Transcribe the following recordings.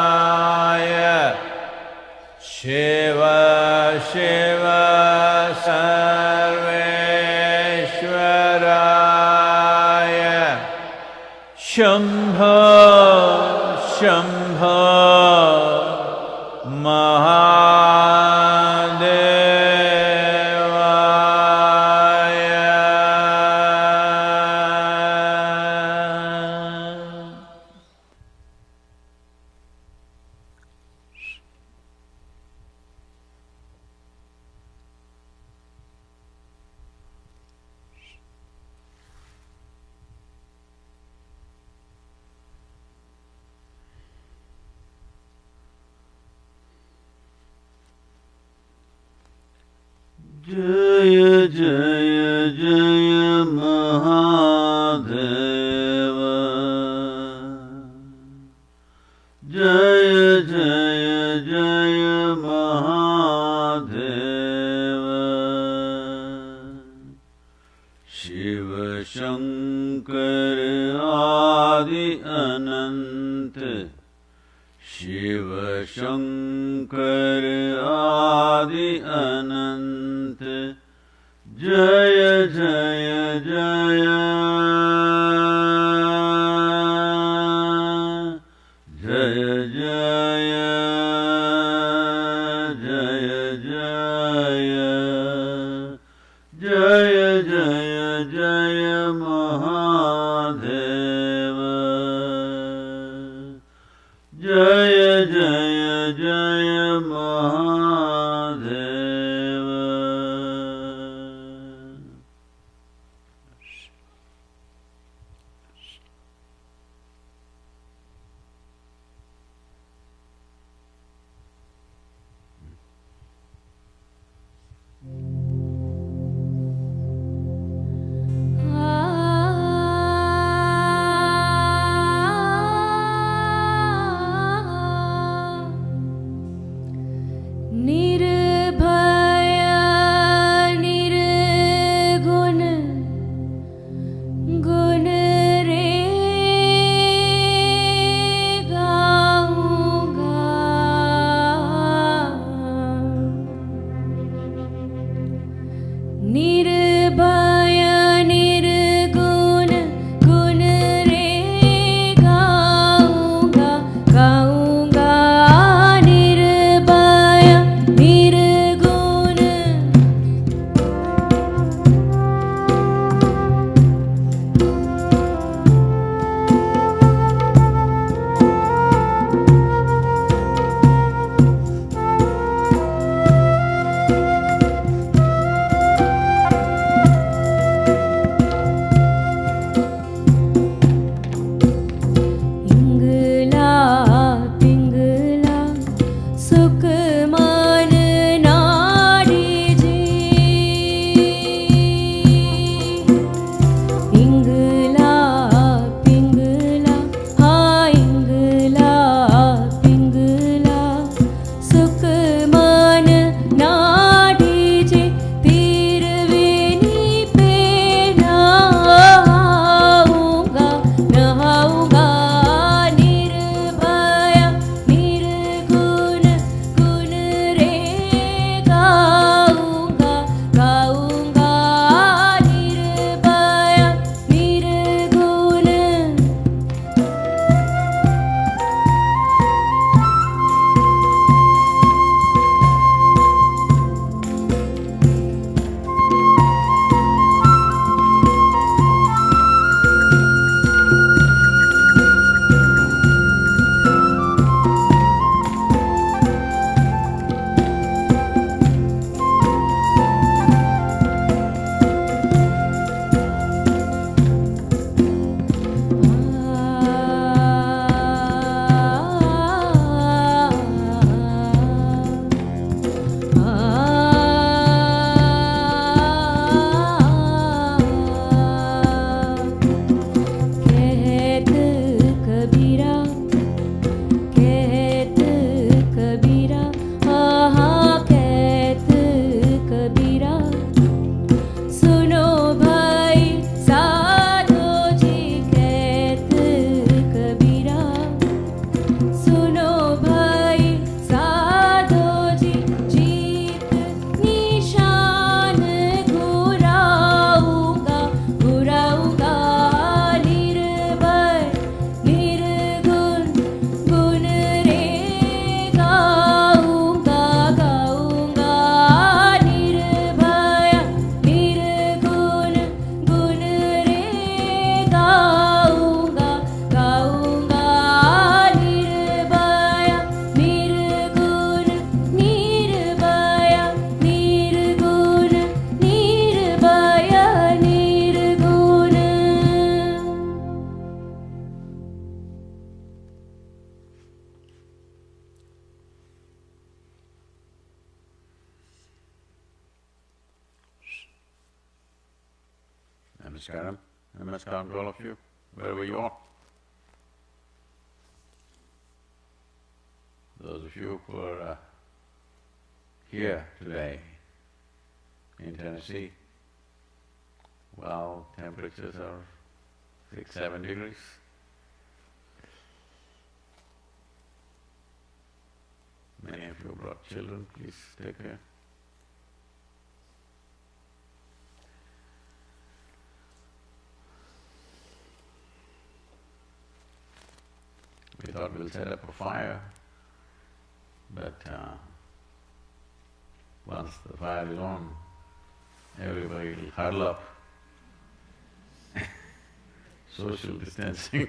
Kaleshwaraya Shiva Shiva Sarveshwaraya Shambho Shambho Jaya Jaya Jaya Mahadeva Jaya Jaya Jaya Mahadeva Shiva Shankar Adi Anant Shiva Shankar Adi Anant Jaya Jaya Jaya Jaya Jaya Jaya Jaya Jaya Jaya Jaya Mahadeva Jaya Jaya Jaya Mahadeva Namaskaram. Namaskaram to all of you, wherever you are. Those of you who are here today in Tennessee, well, temperatures are 6, 7 degrees. Many of you brought children, please take care. We thought we'll set up a fire, but once the fire is on, everybody will huddle up. Social distancing.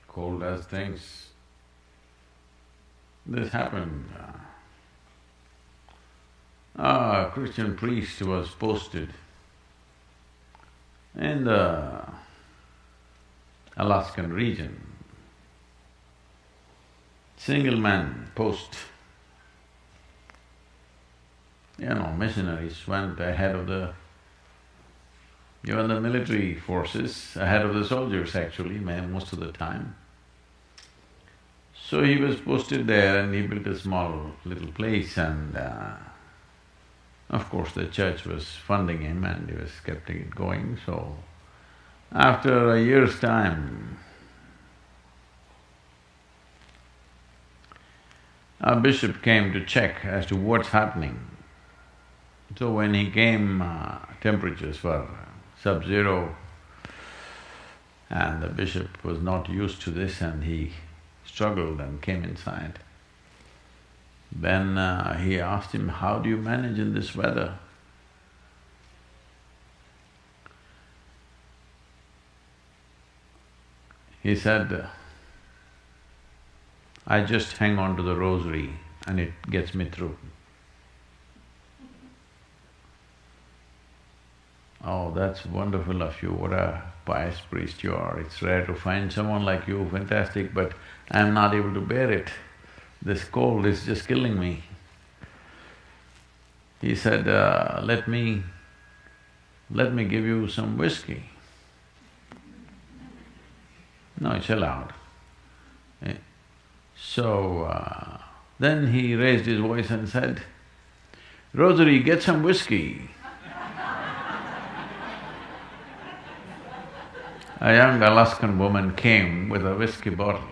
Cold as things. This happened. A Christian priest was posted in the Alaskan region. Single man post. Missionaries went ahead of even the military forces, ahead of the soldiers actually, most of the time. So he was posted there and he built a small little place and of course the church was funding him and he was keeping it going, so after a year's time, a bishop came to check as to what's happening. So when he came, temperatures were sub-zero and the bishop was not used to this and he struggled and came inside. Then he asked him, "How do you manage in this weather?" He said, "I just hang on to the rosary and it gets me through." Oh, that's wonderful of you, what a pious priest you are. It's rare to find someone like you, fantastic, but I'm not able to bear it. This cold is just killing me. He said, let me give you some whiskey. No, it's allowed. So, then he raised his voice and said, "Rosary, get some whiskey." A young Alaskan woman came with a whiskey bottle.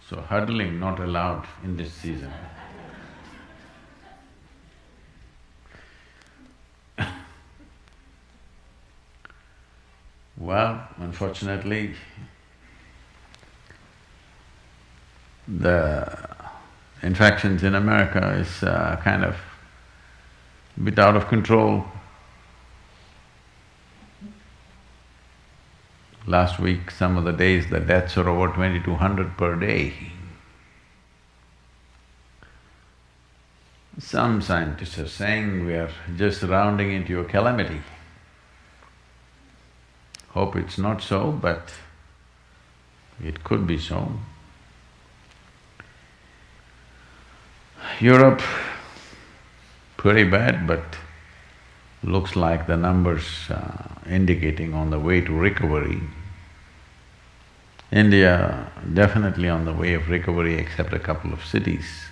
So huddling not allowed in this season. Well, unfortunately, the infections in America is kind of a bit out of control. Last week, some of the days, the deaths are over 2,200 per day. Some scientists are saying we are just rounding into a calamity. Hope it's not so, but it could be so. Europe, pretty bad, but looks like the numbers indicating on the way to recovery. India definitely on the way of recovery except a couple of cities.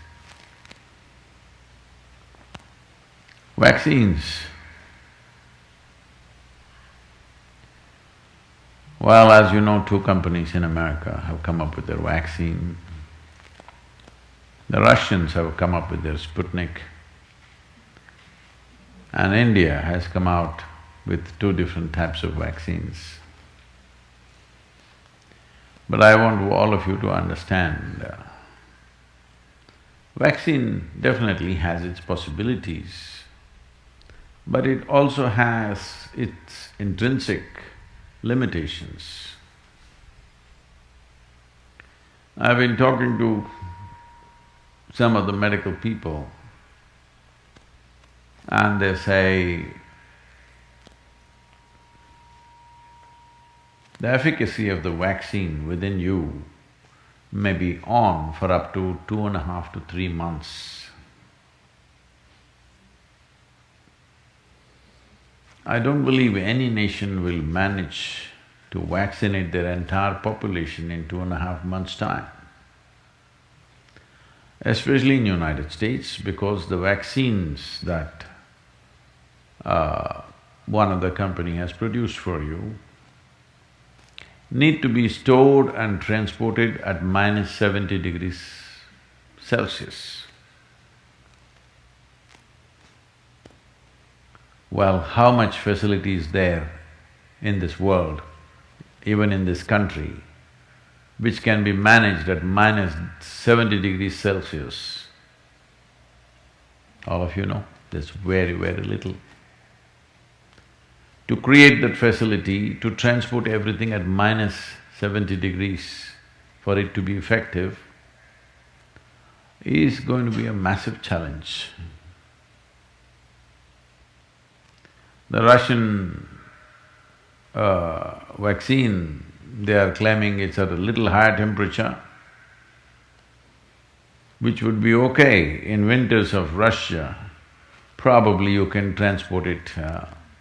Vaccines. Well, as you know, 2 companies in America have come up with their vaccine. The Russians have come up with their Sputnik. And India has come out with 2 different types of vaccines. But I want all of you to understand, vaccine definitely has its possibilities, but it also has its intrinsic limitations. I've been talking to some of the medical people and they say the efficacy of the vaccine within you may be on for up to 2.5 to 3 months. I don't believe any nation will manage to vaccinate their entire population in 2.5 months' time, especially in United States, because the vaccines that one other company has produced for you need to be stored and transported at minus 70 degrees Celsius. Well, how much facility is there in this world, even in this country, which can be managed at minus 70 degrees Celsius? All of you know, there's very, very little. To create that facility, to transport everything at minus 70 degrees for it to be effective is going to be a massive challenge. The Russian vaccine, they are claiming it's at a little higher temperature, which would be okay in winters of Russia. Probably you can transport it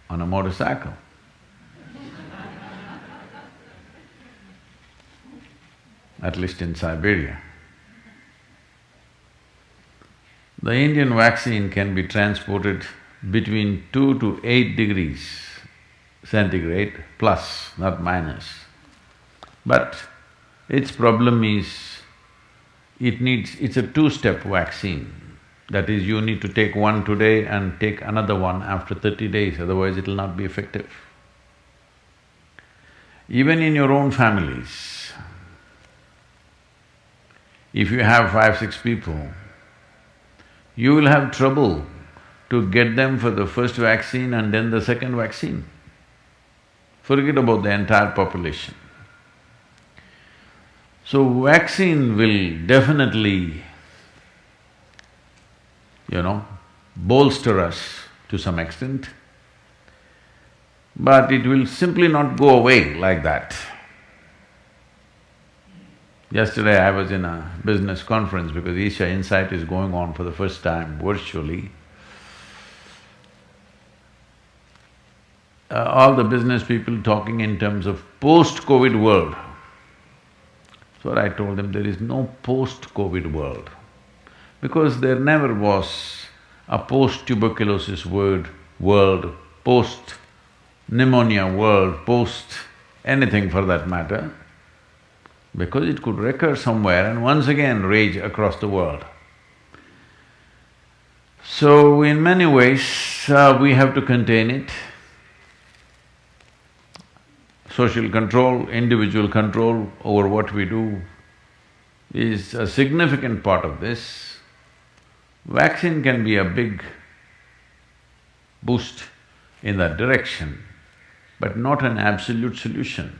on a motorcycle. At least in Siberia. The Indian vaccine can be transported between 2 to 8 degrees centigrade plus, not minus. But its problem is, it's a two-step vaccine. That is, you need to take one today and take another one after 30 days, otherwise it will not be effective. Even in your own families, if you have 5, 6 people, you will have trouble to get them for the first vaccine and then the second vaccine. Forget about the entire population. So vaccine will definitely, bolster us to some extent, but it will simply not go away like that. Yesterday I was in a business conference because Isha Insight is going on for the first time virtually. All the business people talking in terms of post-COVID world. So I told them there is no post-COVID world, because there never was a post-tuberculosis world, post-pneumonia world, post-anything for that matter, because it could recur somewhere and once again rage across the world. So in many ways, we have to contain it. Social control, individual control over what we do is a significant part of this. Vaccine can be a big boost in that direction, but not an absolute solution.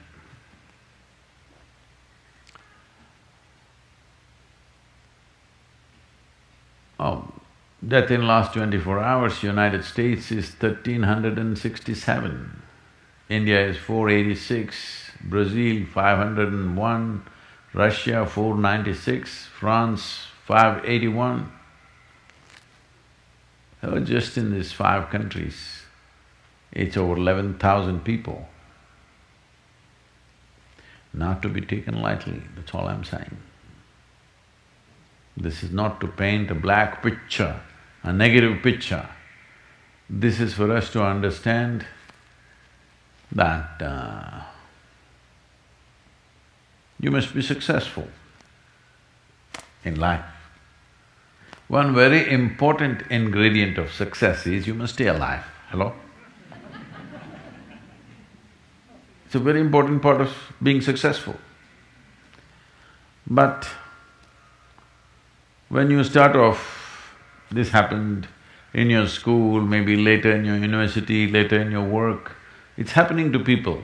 Death in last 24 hours, United States is 1,367. India is 486, Brazil 501, Russia 496, France 581. Just in these 5 countries, it's over 11,000 people. Not to be taken lightly, that's all I'm saying. This is not to paint a black picture, a negative picture. This is for us to understand that you must be successful in life. One very important ingredient of success is you must stay alive. Hello? It's a very important part of being successful. But when you start off, this happened in your school, maybe later in your university, later in your work, it's happening to people,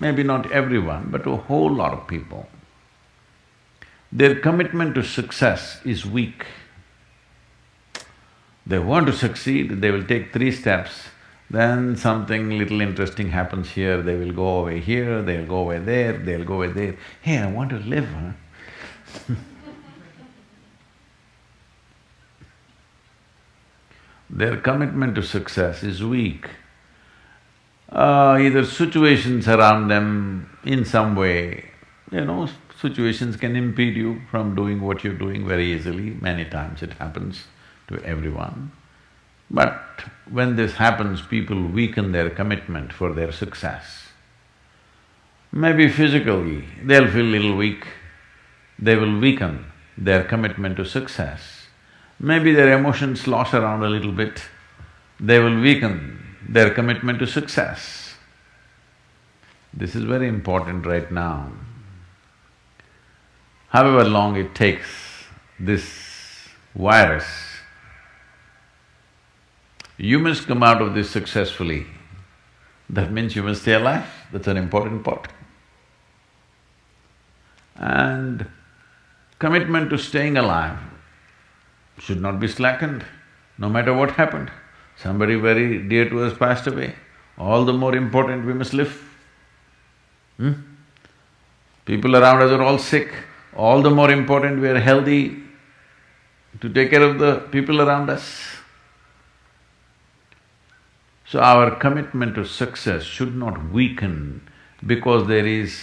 maybe not everyone, but to a whole lot of people. Their commitment to success is weak. They want to succeed, they will take 3 steps, then something little interesting happens here, they will go away here, they'll go away there, they'll go away there. Hey, I want to live, huh? Their commitment to success is weak. Either situations around them in some way, situations can impede you from doing what you're doing very easily, many times it happens to everyone. But when this happens, people weaken their commitment for their success. Maybe physically, they'll feel little weak, they will weaken their commitment to success. Maybe their emotions slosh around a little bit, they will weaken their commitment to success. This is very important right now. However long it takes, this virus, you must come out of this successfully. That means you must stay alive, that's an important part. And commitment to staying alive should not be slackened, no matter what happened. Somebody very dear to us passed away, all the more important we must live. People around us are all sick, all the more important we are healthy to take care of the people around us. So our commitment to success should not weaken because there is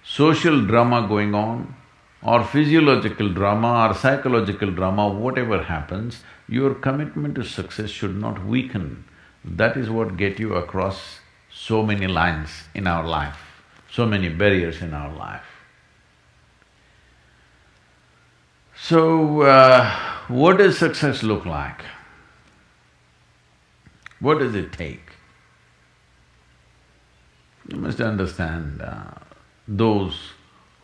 social drama going on, or physiological drama or psychological drama, whatever happens, your commitment to success should not weaken. That is what gets you across so many lines in our life, so many barriers in our life. So, what does success look like? What does it take? You must understand, those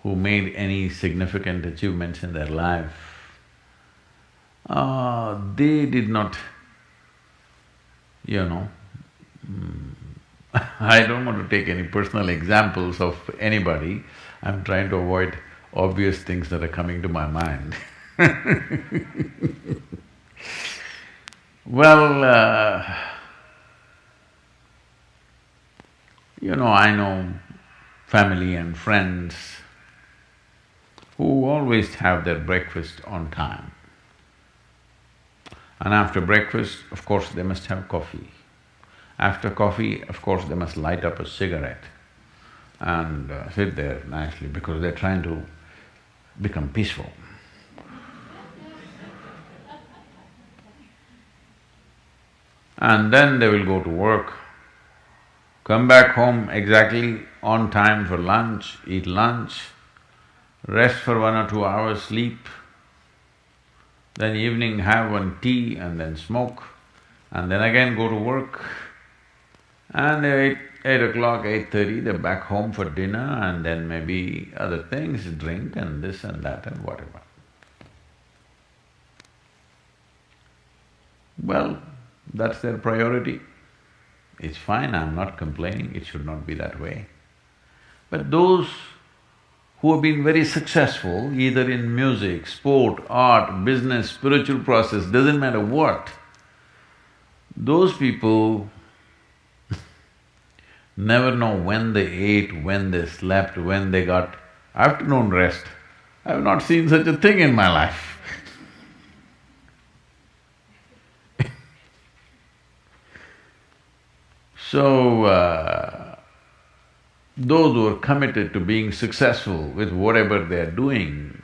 who made any significant achievements in their life, they did not, I don't want to take any personal examples of anybody, I'm trying to avoid obvious things that are coming to my mind. Well, I know family and friends who always have their breakfast on time. And after breakfast, of course, they must have coffee. After coffee, of course, they must light up a cigarette and sit there nicely because they're trying to become peaceful. And then they will go to work, come back home exactly on time for lunch, eat lunch, rest for 1 or 2 hours, sleep, then evening have one tea and then smoke, and then again go to work. And 8 o'clock, 8:30, they're back home for dinner and then maybe other things, drink and this and that and whatever. Well, that's their priority. It's fine, I'm not complaining, it should not be that way. But those who have been very successful, either in music, sport, art, business, spiritual process, doesn't matter what, those people never know when they ate, when they slept, when they got afternoon rest. I have not seen such a thing in my life. So, those who are committed to being successful with whatever they are doing,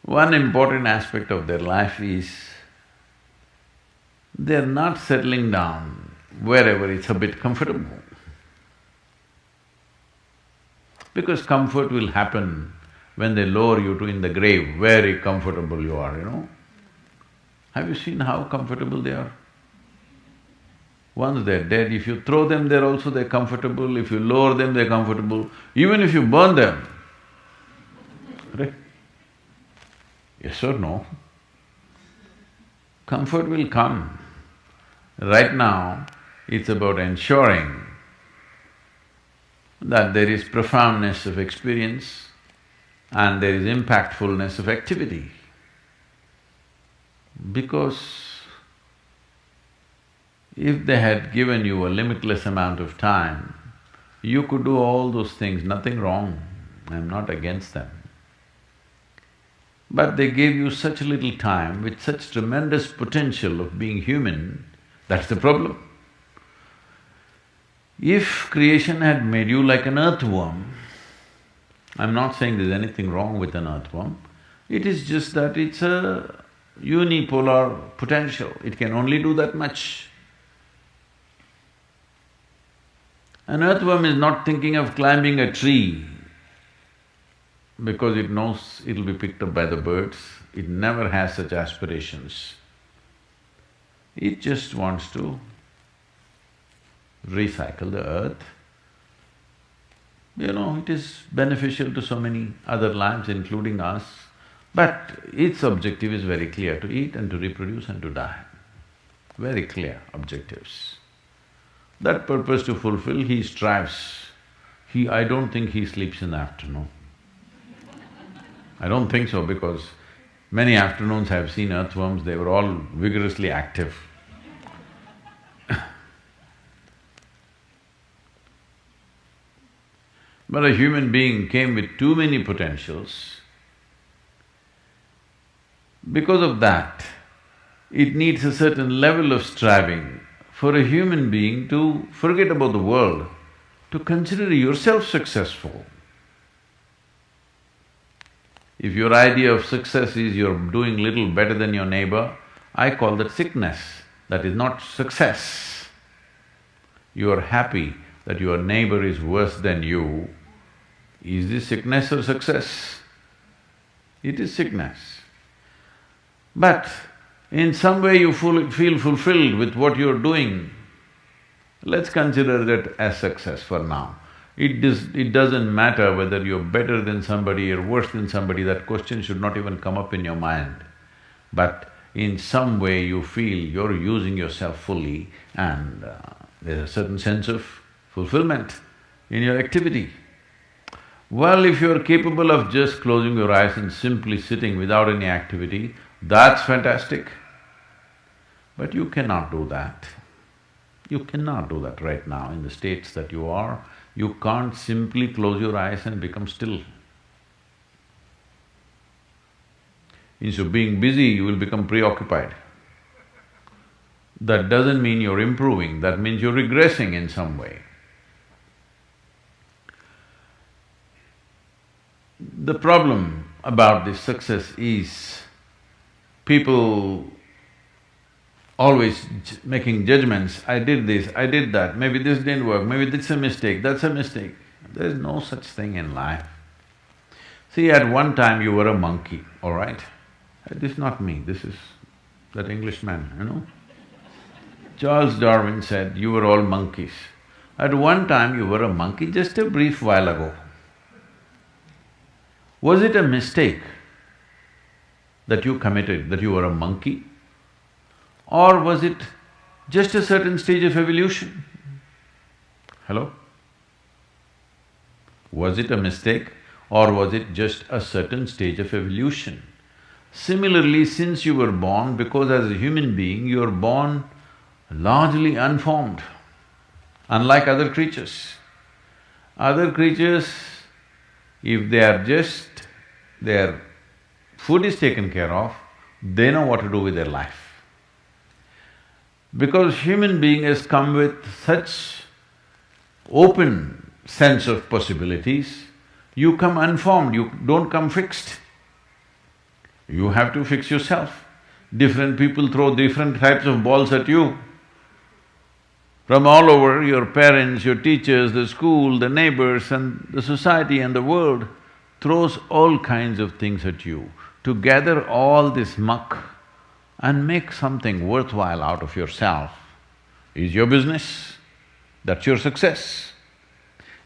one important aspect of their life is they're not settling down wherever it's a bit comfortable. Because comfort will happen when they lower you to in the grave, very comfortable you are, Have you seen how comfortable they are? Once they're dead, if you throw them there also they're comfortable, if you lower them they're comfortable, even if you burn them. Right? Yes or no? Comfort will come. Right now, it's about ensuring that there is profoundness of experience and there is impactfulness of activity. Because If they had given you a limitless amount of time, you could do all those things, nothing wrong, I'm not against them. But they gave you such little time with such tremendous potential of being human, that's the problem. If creation had made you like an earthworm, I'm not saying there's anything wrong with an earthworm, it is just that it's a unipolar potential, it can only do that much. An earthworm is not thinking of climbing a tree because it knows it'll be picked up by the birds, it never has such aspirations. It just wants to recycle the earth. You know, it is beneficial to so many other lives, including us, but its objective is very clear, to eat and to reproduce and to die. Very clear objectives. That purpose to fulfill, he strives. I don't think he sleeps in the afternoon. I don't think so, because many afternoons I've seen earthworms, they were all vigorously active. But a human being came with too many potentials. Because of that, it needs a certain level of striving for a human being to forget about the world, to consider yourself successful. If your idea of success is you're doing little better than your neighbor, I call that sickness, that is not success. You are happy that your neighbor is worse than you. Is this sickness or success? It is sickness. But in some way you feel fulfilled with what you're doing, let's consider that as success for now. It doesn't matter whether you're better than somebody or worse than somebody, that question should not even come up in your mind. But in some way you feel you're using yourself fully and there's a certain sense of fulfillment in your activity. Well, if you're capable of just closing your eyes and simply sitting without any activity, that's fantastic. But you cannot do that. You cannot do that right now in the states that you are. You can't simply close your eyes and become still. Instead of being busy, you will become preoccupied. That doesn't mean you're improving, that means you're regressing in some way. The problem about this success is people always making judgments, I did this, I did that, maybe this didn't work, maybe this is a mistake, that's a mistake. There's no such thing in life. See, at one time you were a monkey, all right? This is not me, this is that Englishman, you know? Charles Darwin said, you were all monkeys. At one time you were a monkey, just a brief while ago. Was it a mistake that you committed, that you were a monkey? Or was it just a certain stage of evolution? Hello? Was it a mistake or was it just a certain stage of evolution? Similarly, since you were born, because as a human being you are born largely unformed, unlike other creatures. Other creatures, if they are just… their food is taken care of, they know what to do with their life. Because human being has come with such open sense of possibilities, you come unformed, you don't come fixed. You have to fix yourself. Different people throw different types of balls at you. From all over, your parents, your teachers, the school, the neighbors and the society and the world throws all kinds of things at you. To gather all this muck and make something worthwhile out of yourself is your business, that's your success.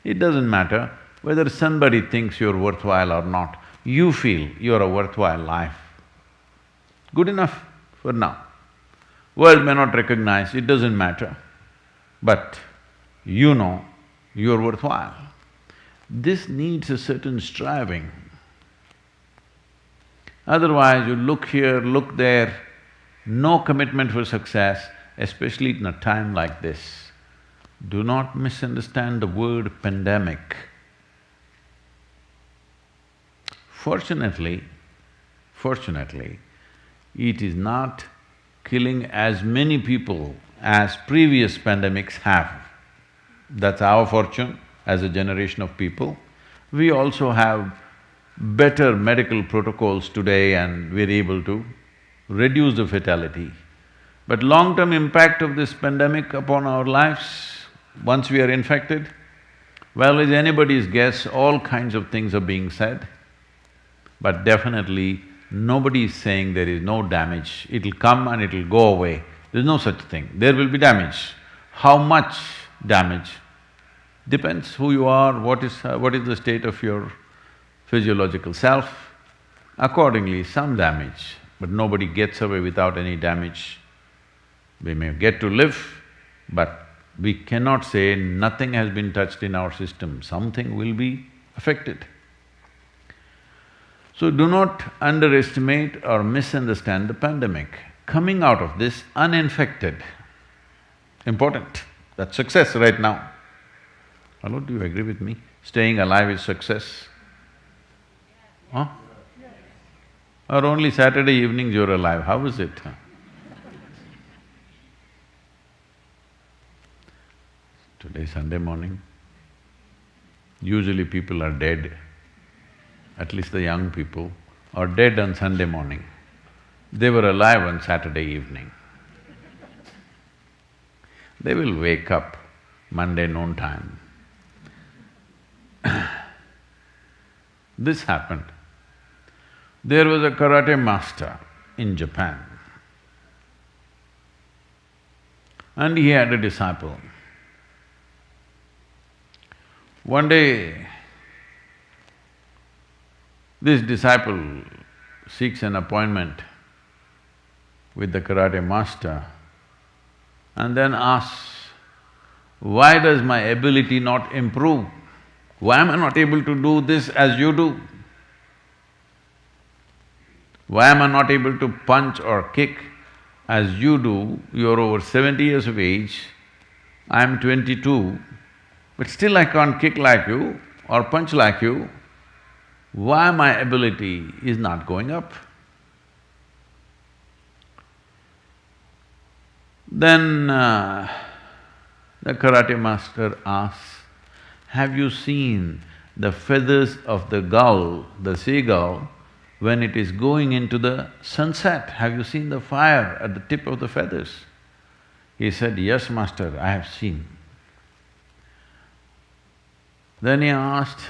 It doesn't matter whether somebody thinks you're worthwhile or not, you feel you're a worthwhile life. Good enough for now. World may not recognize, it doesn't matter, but you know you're worthwhile. This needs a certain striving. Otherwise you look here, look there, no commitment for success, especially in a time like this, do not misunderstand the word pandemic. Fortunately, it is not killing as many people as previous pandemics have. That's our fortune as a generation of people. We also have better medical protocols today and we're able to reduce the fatality. But long-term impact of this pandemic upon our lives, once we are infected, well, it's anybody's guess, all kinds of things are being said. But definitely, nobody is saying there is no damage, it'll come and it'll go away. There's no such thing, there will be damage. How much damage? Depends who you are, what is the state of your physiological self. Accordingly, some damage, but nobody gets away without any damage. We may get to live, but we cannot say nothing has been touched in our system, something will be affected. So do not underestimate or misunderstand the pandemic. Coming out of this uninfected, important, that's success right now. Hello, do you agree with me? Staying alive is success? Huh? Or only Saturday evenings you're alive, how is it? Today Sunday morning, usually people are dead, at least the young people are dead on Sunday morning. They were alive on Saturday evening. They will wake up Monday noon time. This happened. There was a karate master in Japan and he had a disciple. One day, this disciple seeks an appointment with the karate master and then asks, why does my ability not improve? Why am I not able to do this as you do? Why am I not able to punch or kick as you do? You're over 70 years of age, I'm 22, but still I can't kick like you or punch like you. Why my ability is not going up? Then the karate master asks, have you seen the feathers of the gull, the seagull, when it is going into the sunset? Have you seen the fire at the tip of the feathers? He said, yes, master, I have seen. Then he asked,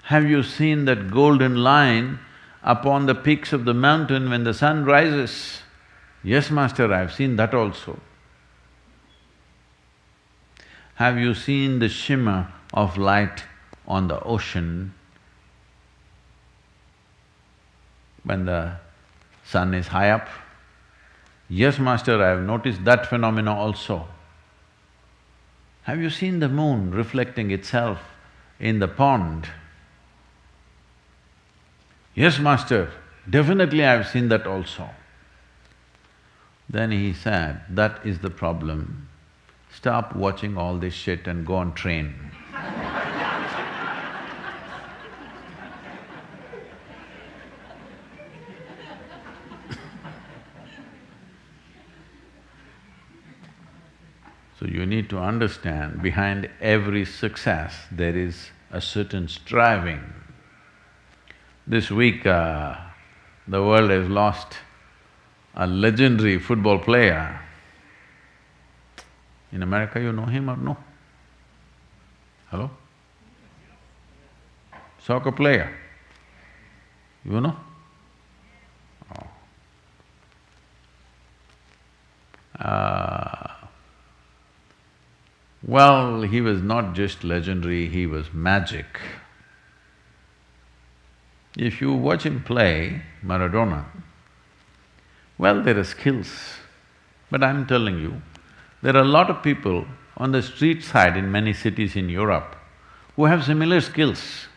have you seen that golden line upon the peaks of the mountain when the sun rises? Yes, master, I have seen that also. Have you seen the shimmer of light on the ocean when the sun is high up? Yes, master, I have noticed that phenomena also. Have you seen the moon reflecting itself in the pond? Yes, master, definitely I have seen that also. Then he said, that is the problem. Stop watching all this shit and go and train. So you need to understand, behind every success there is a certain striving. This week, the world has lost a legendary football player. In America, you know him or no? Hello? Soccer player, you know? Oh. Well, he was not just legendary, he was magic. If you watch him play, Maradona, well, there are skills, but I'm telling you, there are a lot of people on the street side in many cities in Europe who have similar skills.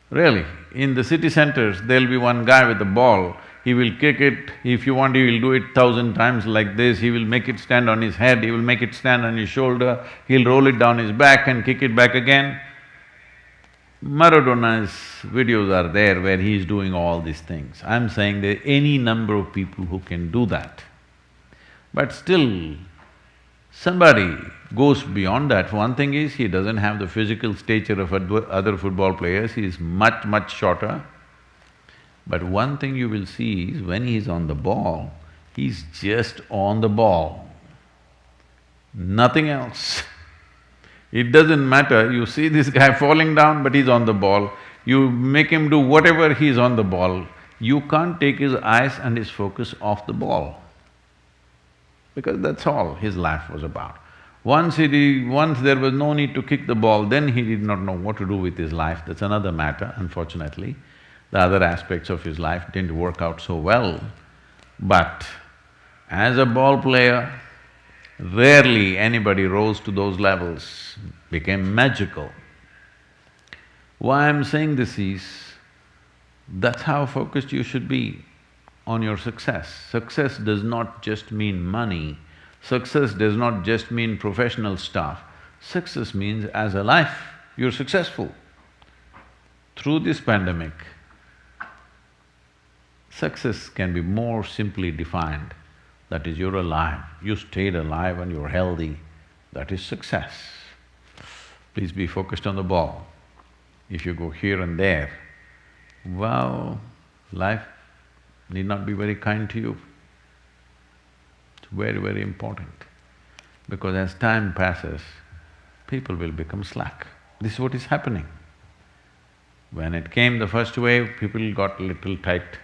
Really, in the city centers, there'll be one guy with a ball, he will kick it. If you want, he will do it 1,000 times like this, he will make it stand on his head, he will make it stand on his shoulder, he'll roll it down his back and kick it back again. Maradona's videos are there where he is doing all these things. I'm saying there are any number of people who can do that. But still, somebody goes beyond that. One thing is, he doesn't have the physical stature of other football players, he is much, much shorter. But one thing you will see is, when he's on the ball, he's just on the ball, nothing else. It doesn't matter, you see this guy falling down but he's on the ball, you make him do whatever, he's on the ball, you can't take his eyes and his focus off the ball. Because that's all his life was about. Once there was no need to kick the ball, then he did not know what to do with his life, that's another matter, unfortunately. The other aspects of his life didn't work out so well. But as a ball player, rarely anybody rose to those levels, became magical. Why I'm saying this is, that's how focused you should be on your success. Success does not just mean money, success does not just mean professional stuff. Success means as a life, you're successful. Through this pandemic, success can be more simply defined. That is, you're alive, you stayed alive and you're healthy, that is success. Please be focused on the ball. If you go here and there, well, life need not be very kind to you. It's very, very important. Because as time passes, people will become slack. This is what is happening. When it came the first wave, people got a little tight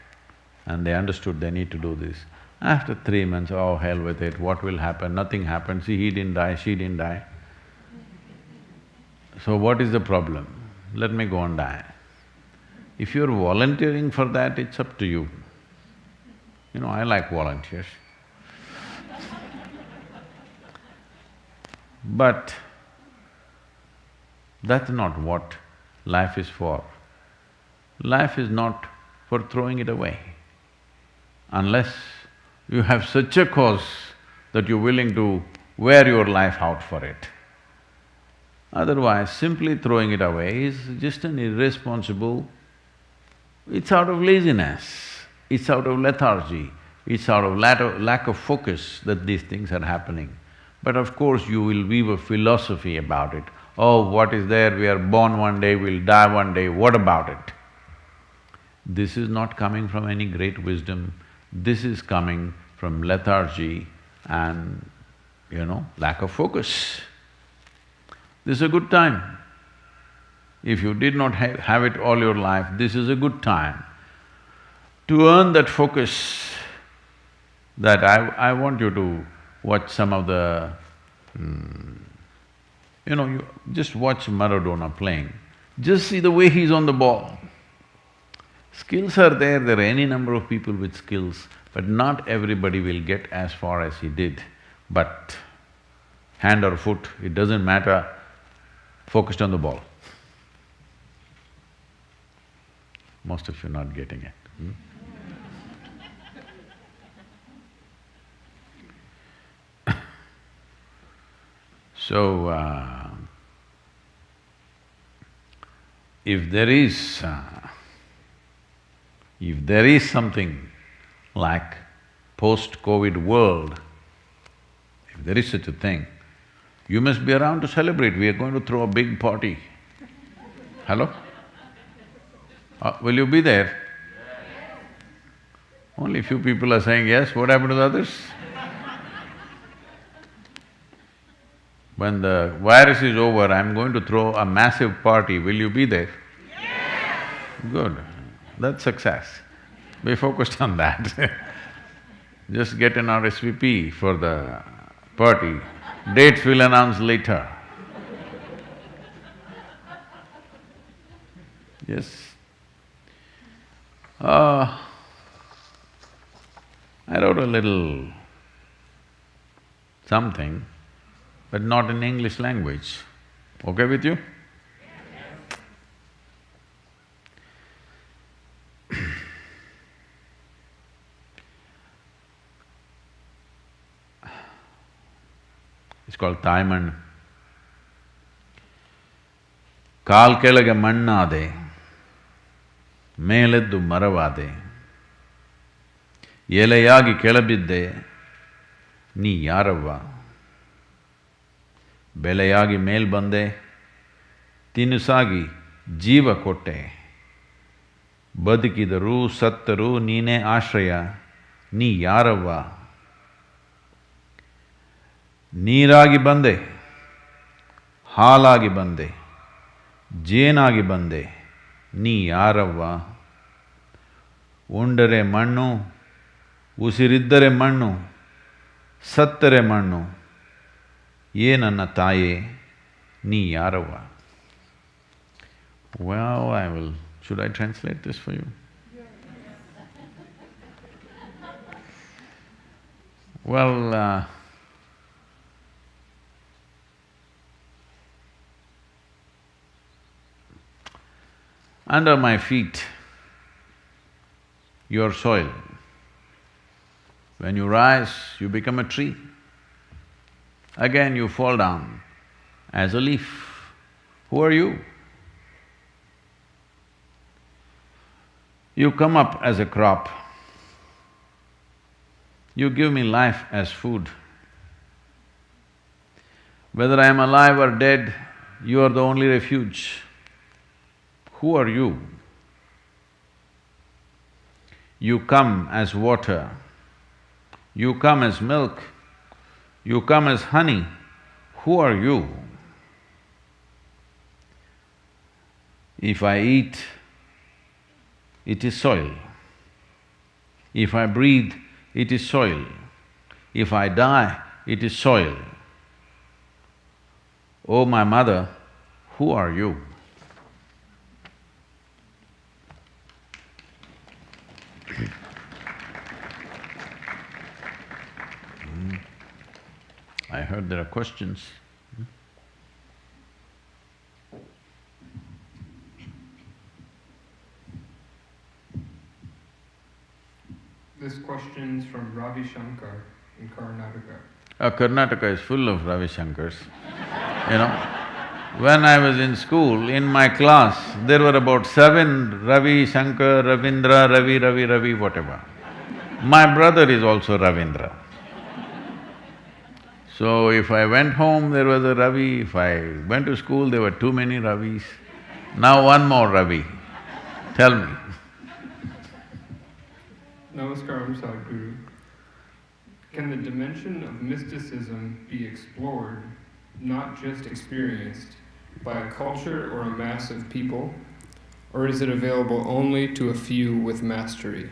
and they understood they need to do this. After 3 months, oh hell with it, what will happen? Nothing happened, see, he didn't die, she didn't die. So what is the problem? Let me go and die. If you're volunteering for that, it's up to you. You know, I like volunteers. But that's not what life is for. Life is not for throwing it away. Unless you have such a cause that you're willing to wear your life out for it. Otherwise, simply throwing it away is just an irresponsible… It's out of laziness, it's out of lethargy, it's out of lack of focus that these things are happening. But of course, you will weave a philosophy about it. Oh, what is there? We are born one day, we'll die one day, what about it? This is not coming from any great wisdom, this is coming from lethargy and, lack of focus. This is a good time. If you did not have it all your life, this is a good time to earn that focus. That I want you to watch some of the… you just watch Maradona playing, just see the way he's on the ball. Skills are there are any number of people with skills, but not everybody will get as far as he did. But hand or foot, it doesn't matter, focused on the ball. Most of you not getting it, So, if there is something like post-COVID world, if there is such a thing, you must be around to celebrate. We are going to throw a big party. Hello? Will you be there? Yes. Only few people are saying yes, what happened to the others? When the virus is over, I'm going to throw a massive party, will you be there? Yes. Good, that's success. Be focused on that. Just get an RSVP for the party, dates we'll announce later. Yes. I wrote a little something, but not in English language. Okay with you? Yes. It's called Thaiman. ಕಾಲ್ ಕೆಳಗೆ ಮಣ್ಣಾದೆ ಮೇಲೆದ್ದು ಮರವಾದೆ ಎಲೆಯಾಗಿ ಕೆಳಬಿದ್ದೆ ನೀ ಯಾರವ್ವ ಬೆಲೆಯಾಗಿ ಮೇಲ್ ಬಂದೆ ತಿನುಸಾಗಿ ಜೀವ ಕೊಟ್ಟೆ ಬದುಕಿದರೂ ಸತ್ತರೂ ನೀನೇ ಆಶ್ರಯ ನೀ ಯಾರವ್ವ ನೀರಾಗಿ ಬಂದೆ ಹಾಲಾಗಿ ಬಂದೆ ಜೇನಾಗಿ ಬಂದೆ ನೀ ಯಾರವ್ವ ಉಂಡರೆ ಮಣ್ಣು ಉಸಿರಿದ್ದರೆ ಮಣ್ಣು ಸತ್ತರೆ ಮಣ್ಣು ನನ್ನ ತಾಯೇ ನೀ ಯಾರವ್ವ. Well, should I translate this for you? Well, under my feet, your soil. When you rise, you become a tree. Again you fall down as a leaf. Who are you? You come up as a crop. You give me life as food. Whether I am alive or dead, you are the only refuge. Who are you? You come as water, you come as milk, you come as honey. Who are you? If I eat, it is soil. If I breathe, it is soil. If I die, it is soil. Oh my mother, who are you? I heard there are questions. This question's from Ravi Shankar in Karnataka. Karnataka is full of Ravi Shankars. You know, when I was in school, in my class, there were about 7 Ravi, Shankar, Ravindra, Ravi, whatever. My brother is also Ravindra. So if I went home, there was a Ravi, if I went to school, there were too many Ravis. Now one more Ravi. Tell me. Namaskaram, Sadhguru. Can the dimension of mysticism be explored, not just experienced, by a culture or a mass of people, or is it available only to a few with mastery?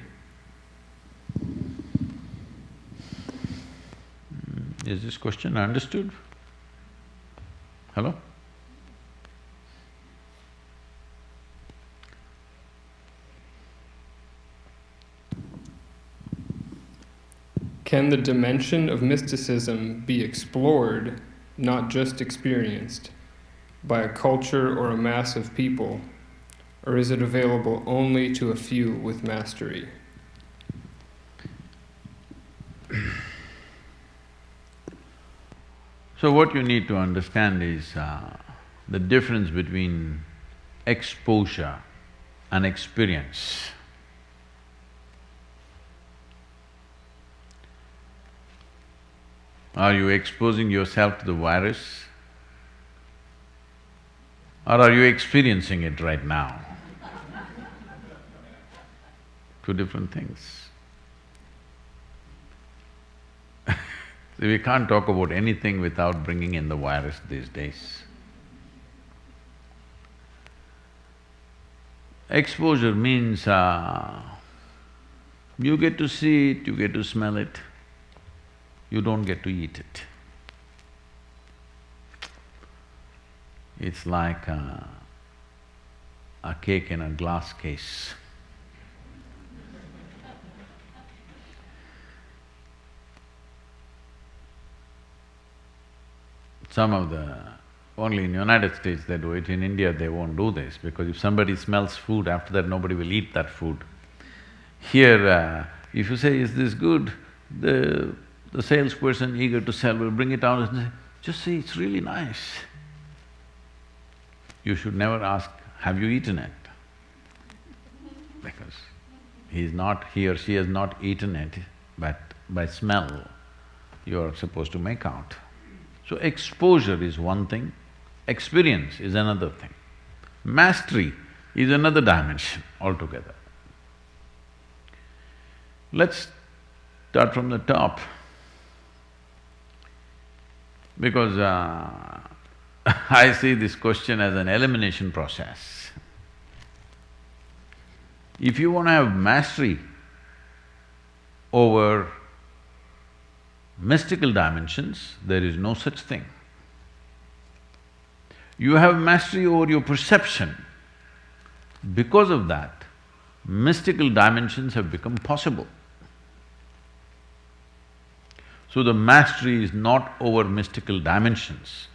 Is this question understood? Hello? Can the dimension of mysticism be explored, not just experienced, by a culture or a mass of people, or is it available only to a few with mastery? So what you need to understand is the difference between exposure and experience. Are you exposing yourself to the virus? Or are you experiencing it right now? Two different things. See, we can't talk about anything without bringing in the virus these days. Exposure means you get to see it, you get to smell it, you don't get to eat it. It's like a cake in a glass case. Only in the United States they do it, in India they won't do this, because if somebody smells food, after that nobody will eat that food. Here, if you say, is this good, the salesperson eager to sell will bring it out and say, just say, it's really nice. You should never ask, have you eaten it? Because he or she has not eaten it, but by smell, you are supposed to make out. So exposure is one thing, experience is another thing. Mastery is another dimension altogether. Let's start from the top, because I see this question as an elimination process. If you want to have mastery over mystical dimensions, there is no such thing. You have mastery over your perception. Because of that, mystical dimensions have become possible. So the mastery is not over mystical dimensions,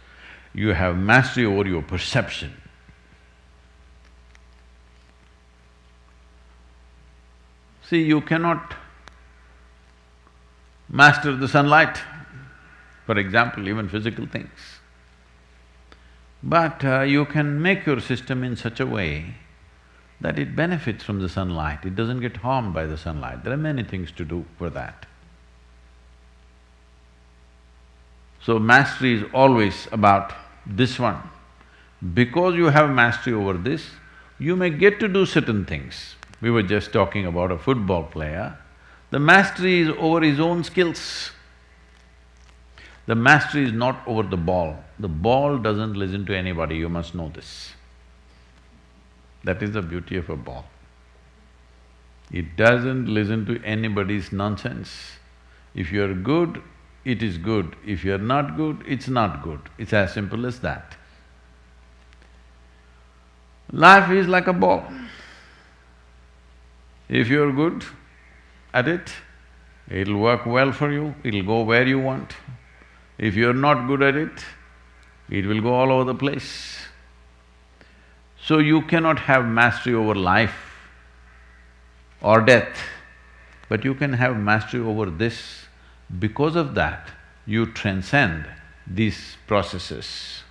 you have mastery over your perception. See, you cannot master the sunlight, for example, even physical things. But you can make your system in such a way that it benefits from the sunlight, it doesn't get harmed by the sunlight. There are many things to do for that. So mastery is always about this one. Because you have mastery over this, you may get to do certain things. We were just talking about a football player. The mastery is over his own skills. The mastery is not over the ball. The ball doesn't listen to anybody, you must know this. That is the beauty of a ball. It doesn't listen to anybody's nonsense. If you're good, it is good. If you're not good, it's not good. It's as simple as that. Life is like a ball. If you're good at it, it'll work well for you, it'll go where you want. If you're not good at it will go all over the place. So you cannot have mastery over life or death, but you can have mastery over this. Because of that, you transcend these processes.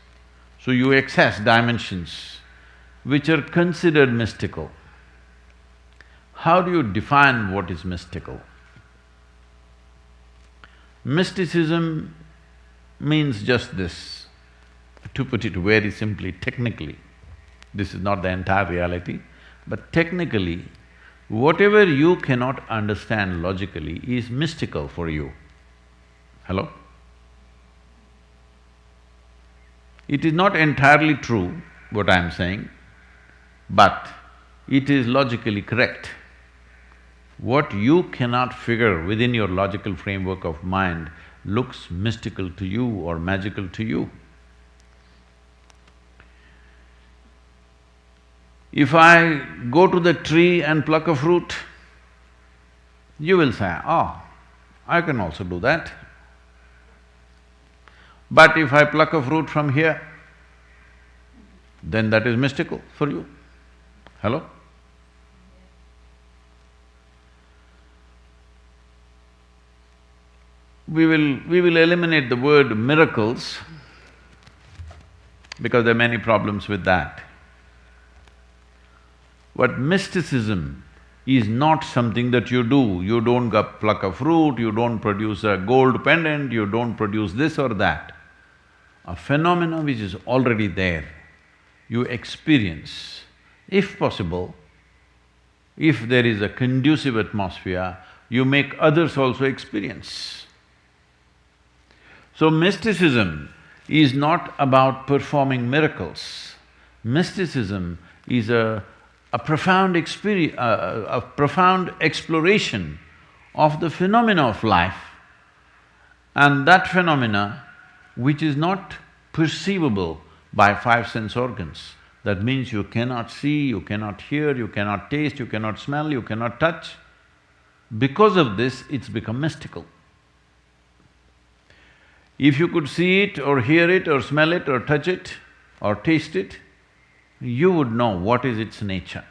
So you access dimensions which are considered mystical. How do you define what is mystical? Mysticism means just this. To put it very simply, technically, this is not the entire reality, but technically, whatever you cannot understand logically is mystical for you. Hello? It is not entirely true, what I am saying, but it is logically correct. What you cannot figure within your logical framework of mind looks mystical to you or magical to you. If I go to the tree and pluck a fruit, you will say, oh, I can also do that. But if I pluck a fruit from here, then that is mystical for you. Hello? We will eliminate the word miracles because there are many problems with that. But mysticism is not something that you do. You don't pluck a fruit, you don't produce a gold pendant, you don't produce this or that. A phenomena which is already there, you experience. If possible, if there is a conducive atmosphere, you make others also experience. So mysticism is not about performing miracles. Mysticism is a profound experience, a profound exploration of the phenomena of life, and that phenomena which is not perceivable by five sense organs. That means you cannot see, you cannot hear, you cannot taste, you cannot smell, you cannot touch. Because of this, it's become mystical. If you could see it or hear it or smell it or touch it or taste it, you would know what is its nature.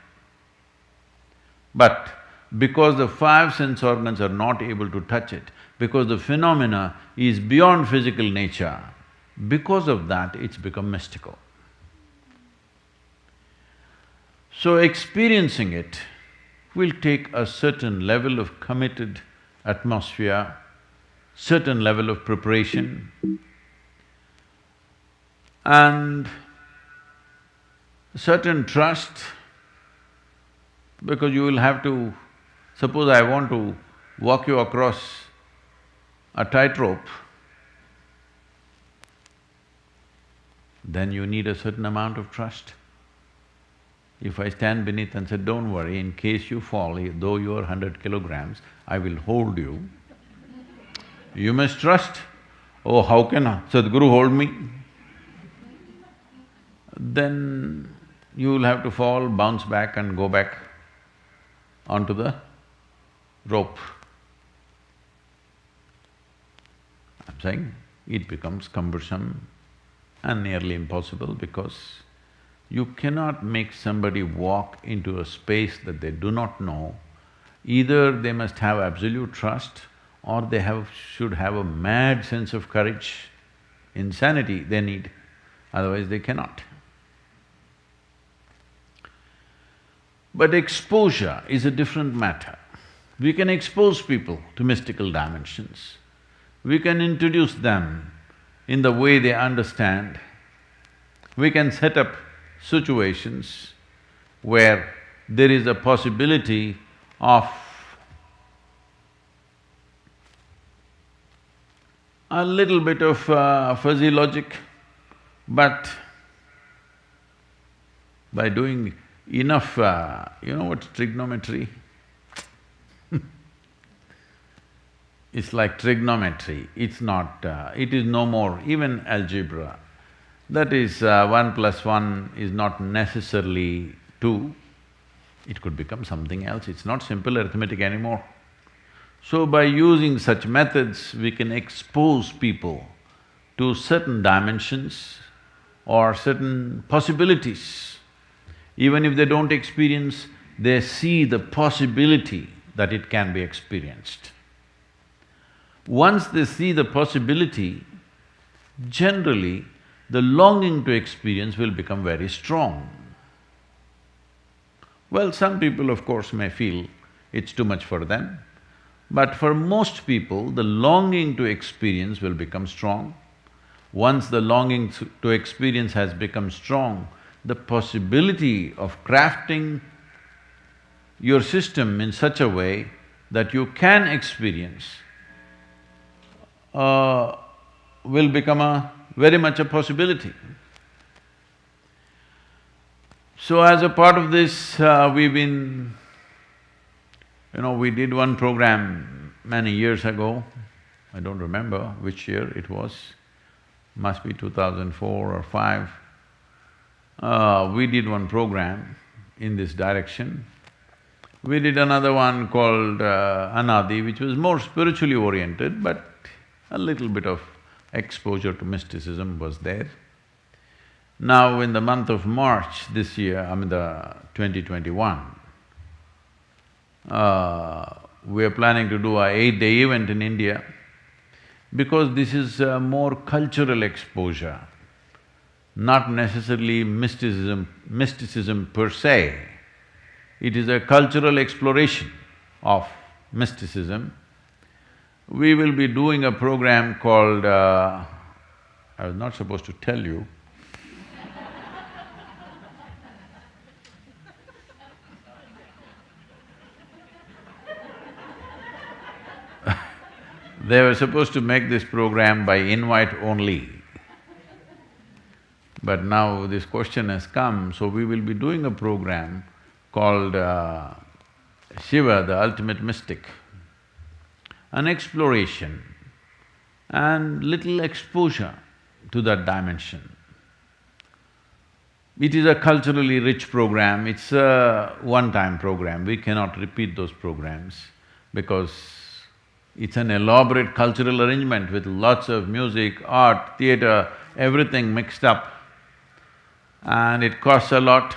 But because the five sense organs are not able to touch it, because the phenomena is beyond physical nature, Because of that, it's become mystical. So experiencing it will take a certain level of committed atmosphere, certain level of preparation, and certain trust, because you will have to… Suppose I want to walk you across a tightrope, then you need a certain amount of trust. If I stand beneath and say, don't worry, in case you fall, though you are 100 kilograms, I will hold you. You must trust. Oh, how can Sadhguru hold me? Then you will have to fall, bounce back and go back onto the rope. I'm saying it becomes cumbersome and nearly impossible because you cannot make somebody walk into a space that they do not know. Either they must have absolute trust or they should have a mad sense of courage, insanity they need, otherwise they cannot. But exposure is a different matter. We can expose people to mystical dimensions. We can introduce them in the way they understand. We can set up situations where there is a possibility of a little bit of fuzzy logic, but by doing enough… you know what trigonometry? It's like trigonometry, it's not… it is no more, even algebra. That is, 1 plus 1 is not necessarily 2, it could become something else, it's not simple arithmetic anymore. So by using such methods, we can expose people to certain dimensions or certain possibilities. Even if they don't experience, they see the possibility that it can be experienced. Once they see the possibility, generally, the longing to experience will become very strong. Well, some people of course may feel it's too much for them, but for most people, the longing to experience will become strong. Once the longing to experience has become strong, the possibility of crafting your system in such a way that you can experience will become very much a possibility. So as a part of this, we've been… we did one program many years ago, I don't remember which year it was, must be 2004 or 5. We did one program in this direction. We did another one called Anadi, which was more spiritually oriented, but a little bit of exposure to mysticism was there. Now in the month of March this year, I mean the 2021, we are planning to do a 8-day event in India because this is a more cultural exposure, not necessarily mysticism per se. It is a cultural exploration of mysticism. We will be doing a program called… I was not supposed to tell you. They were supposed to make this program by invite only. But now this question has come, so we will be doing a program called Shiva, the ultimate mystic. An exploration and little exposure to that dimension. It is a culturally rich program, it's a one-time program, we cannot repeat those programs because it's an elaborate cultural arrangement with lots of music, art, theatre, everything mixed up. And it costs a lot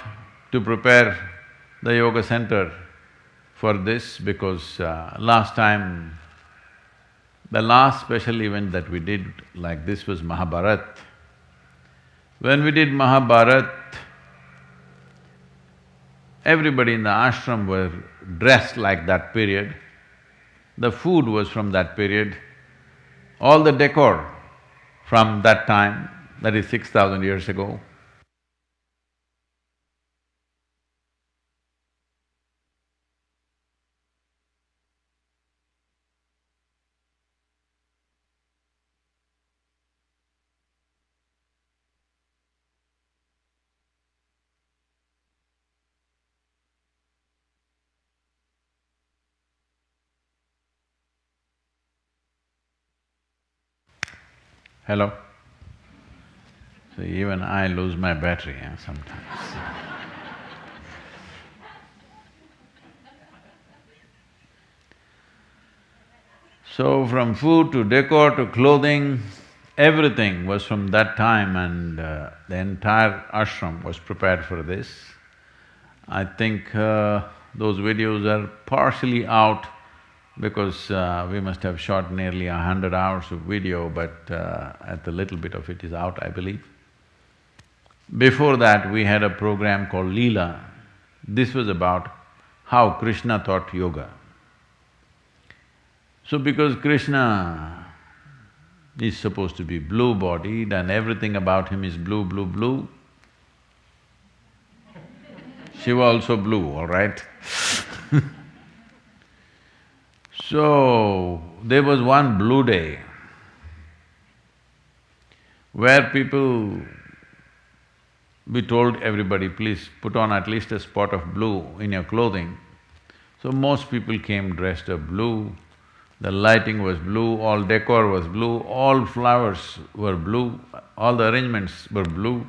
to prepare the yoga center for this because last time, the last special event that we did like this was Mahabharat. When we did Mahabharat, everybody in the ashram were dressed like that period. The food was from that period. All the decor from that time, that is 6,000 years ago. Hello? So even I lose my battery sometimes. So from food to decor to clothing, everything was from that time and the entire ashram was prepared for this. I think those videos are partially out because we must have shot nearly 100 hours of video, but at the little bit of it is out, I believe. Before that, we had a program called Leela. This was about how Krishna taught yoga. So because Krishna is supposed to be blue-bodied and everything about him is blue, blue, blue, Shiva also blue, all right? So, there was one blue day where we told everybody, please put on at least a spot of blue in your clothing. So most people came dressed up blue, the lighting was blue, all decor was blue, all flowers were blue, all the arrangements were blue.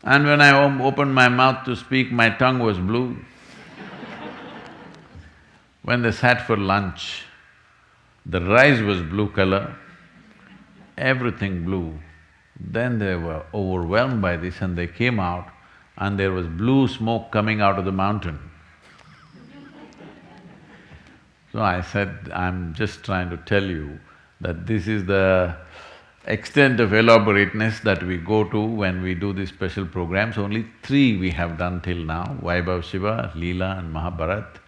And when I opened my mouth to speak, my tongue was blue. When they sat for lunch, the rice was blue color, everything blue. Then they were overwhelmed by this and they came out and there was blue smoke coming out of the mountain. So I said, I'm just trying to tell you that this is the extent of elaborateness that we go to when we do these special programs. Only three we have done till now, Vaibhav Shiva, Leela and Mahabharat.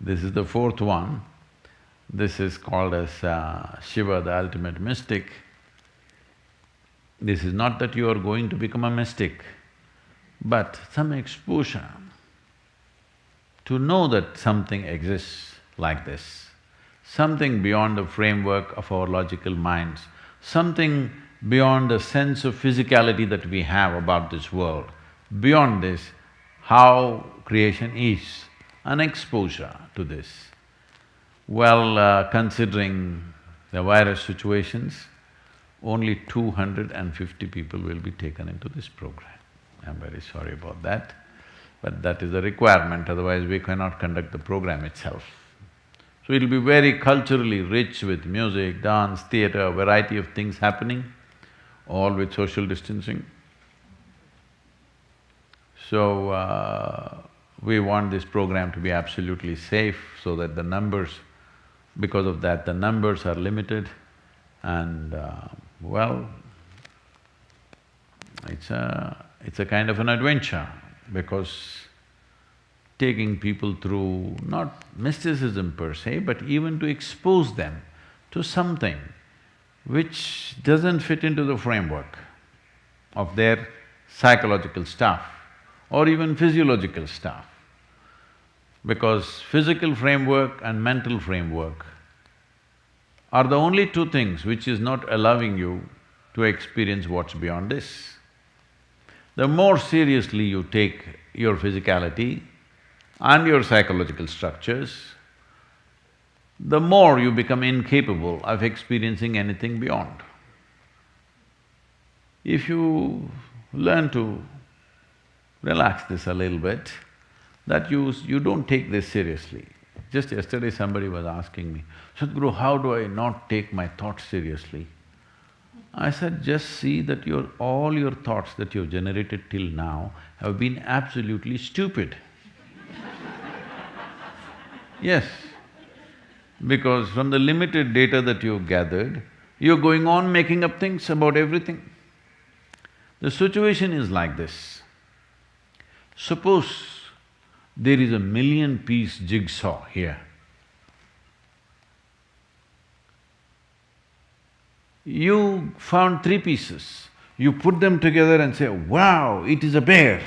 This is the fourth one. This is called as Shiva, the ultimate mystic. This is not that you are going to become a mystic, but some exposure to know that something exists like this, something beyond the framework of our logical minds, something beyond the sense of physicality that we have about this world, beyond this, how creation is, an exposure to this. Well, considering the virus situations, only 250 people will be taken into this program. I'm very sorry about that, but that is a requirement, otherwise we cannot conduct the program itself. So it'll be very culturally rich with music, dance, theatre, variety of things happening, all with social distancing. So, we want this program to be absolutely safe so that the numbers… because of that, the numbers are limited and well, it's a kind of an adventure because taking people through not mysticism per se, but even to expose them to something which doesn't fit into the framework of their psychological stuff or even physiological stuff. Because physical framework and mental framework are the only two things which is not allowing you to experience what's beyond this. The more seriously you take your physicality and your psychological structures, the more you become incapable of experiencing anything beyond. If you learn to relax this a little bit, that you don't take this seriously. Just yesterday somebody was asking me, Sadhguru, how do I not take my thoughts seriously? I said, just see that all your thoughts that you've generated till now have been absolutely stupid. Yes, because from the limited data that you've gathered, you're going on making up things about everything. The situation is like this. Suppose there is a 1,000,000-piece jigsaw here. You found 3 pieces, you put them together and say, wow, it is a bear.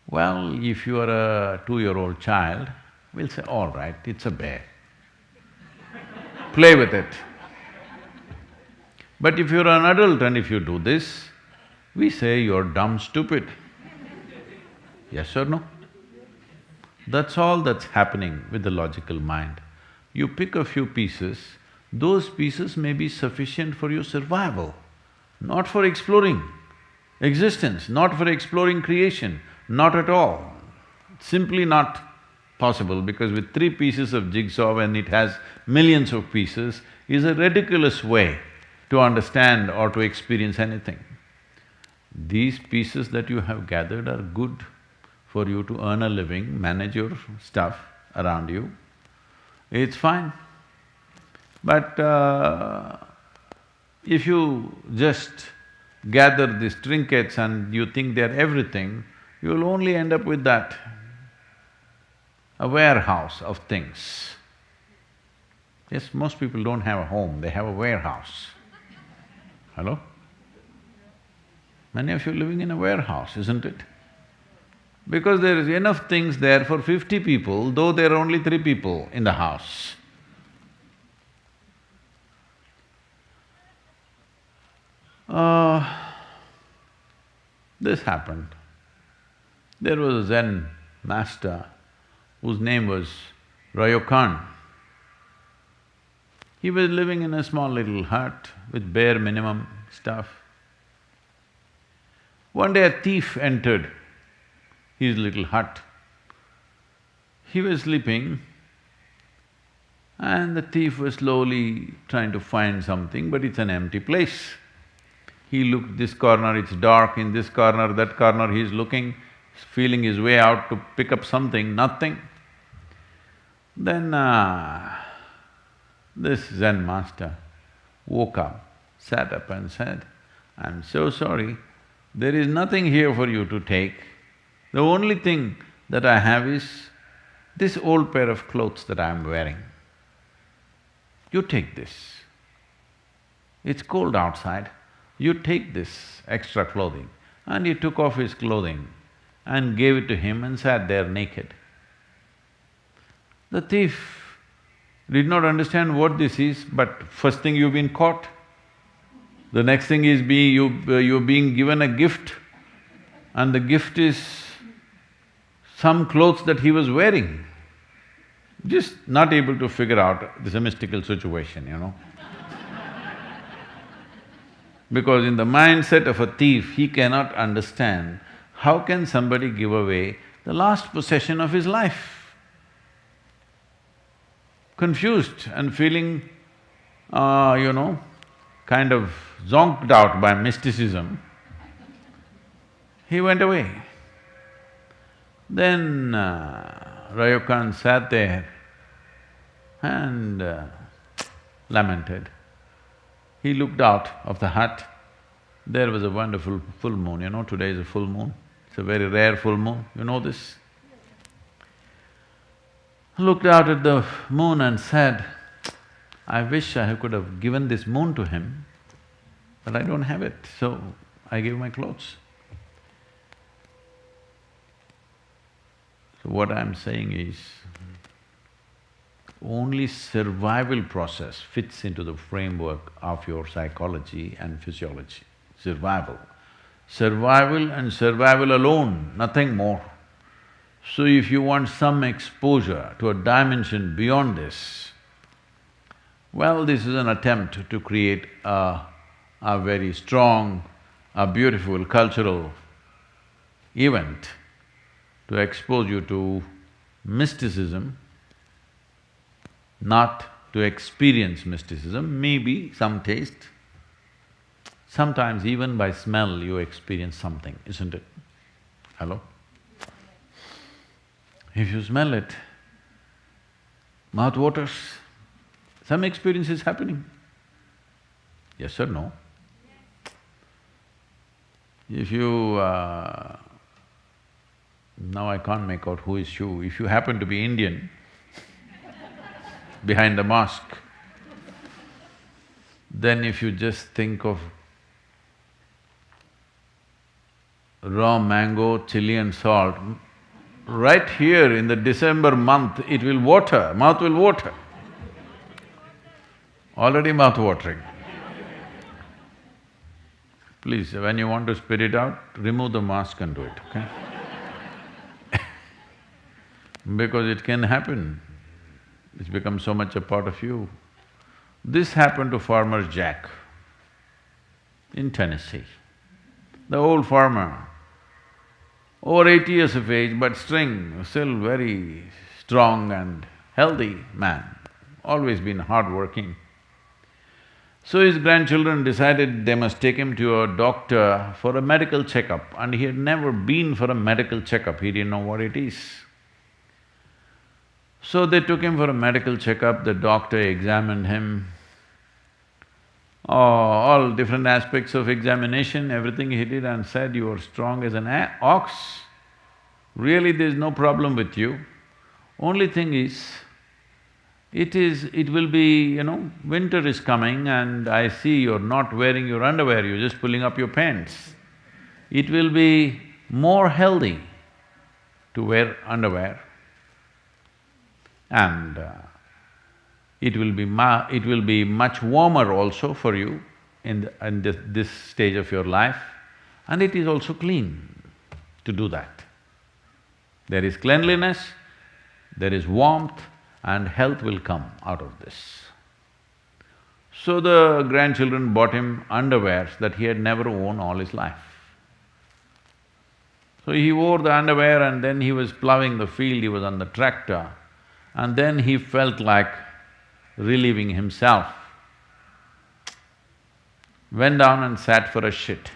Well, if you are a 2-year-old child, we'll say, all right, it's a bear. Play with it. But if you're an adult and if you do this, we say you're dumb, stupid. Yes or no? That's all that's happening with the logical mind. You pick a few pieces, those pieces may be sufficient for your survival, not for exploring existence, not for exploring creation, not at all. Simply not possible, because with 3 pieces of jigsaw when it has millions of pieces is a ridiculous way to understand or to experience anything. These pieces that you have gathered are good for you to earn a living, manage your stuff around you, it's fine. But if you just gather these trinkets and you think they're everything, you'll only end up with that, a warehouse of things. Yes, most people don't have a home, they have a warehouse. Hello? Many of you living in a warehouse, isn't it? Because there is enough things there for 50 people, though there are only 3 people in the house. This happened. There was a Zen master whose name was Ryokan. He was living in a small little hut with bare minimum stuff. One day a thief entered his little hut. He was sleeping and the thief was slowly trying to find something, but it's an empty place. He looked this corner, it's dark, in this corner, that corner, he's looking, feeling his way out to pick up something, nothing. Then this Zen master woke up, sat up and said, I'm so sorry, there is nothing here for you to take. The only thing that I have is this old pair of clothes that I'm wearing. You take this. It's cold outside, you take this extra clothing. And he took off his clothing and gave it to him and sat there naked. The thief did not understand what this is, but first thing you've been caught. The next thing is you're being given a gift, and the gift is some clothes that he was wearing. Just not able to figure out this is a mystical situation, you know. Because in the mindset of a thief, he cannot understand how can somebody give away the last possession of his life. Confused and feeling, kind of zonked out by mysticism, he went away. Then Ryokan sat there and lamented. He looked out of the hut, there was a wonderful full moon, today is a full moon, it's a very rare full moon, you know this? Looked out at the moon and said, I wish I could have given this moon to him, but I don't have it, so I gave my clothes. So what I'm saying is, only survival process fits into the framework of your psychology and physiology. Survival. Survival and survival alone, nothing more. So if you want some exposure to a dimension beyond this, well, this is an attempt to create a very strong, a beautiful cultural event to expose you to mysticism, not to experience mysticism, maybe some taste. Sometimes even by smell you experience something, isn't it? Hello? If you smell it, mouth waters, some experience is happening. Yes or no? If you… now I can't make out who is you. If you happen to be Indian, behind the mosque, then if you just think of raw mango, chili and salt, right here in the December month, it will water, mouth will water. Already mouth watering. Please, when you want to spit it out, remove the mask and do it, okay? Because it can happen. It's become so much a part of you. This happened to farmer Jack in Tennessee. The old farmer, over 80 years of age, but still very strong and healthy man, always been hardworking. So his grandchildren decided they must take him to a doctor for a medical checkup, and he had never been for a medical checkup, he didn't know what it is. So they took him for a medical checkup, the doctor examined him, all different aspects of examination, everything he did, and said, "You are strong as an ox. Really, there's no problem with you. Only thing is, it will be, winter is coming and I see you're not wearing your underwear, you're just pulling up your pants. It will be more healthy to wear underwear, and it will be much warmer also for you in this stage of your life, and it is also clean to do that. There is cleanliness, there is warmth, and health will come out of this." So the grandchildren bought him underwears that he had never worn all his life. So he wore the underwear, and then he was ploughing the field, he was on the tractor, and then he felt like relieving himself. Went down and sat for a shit.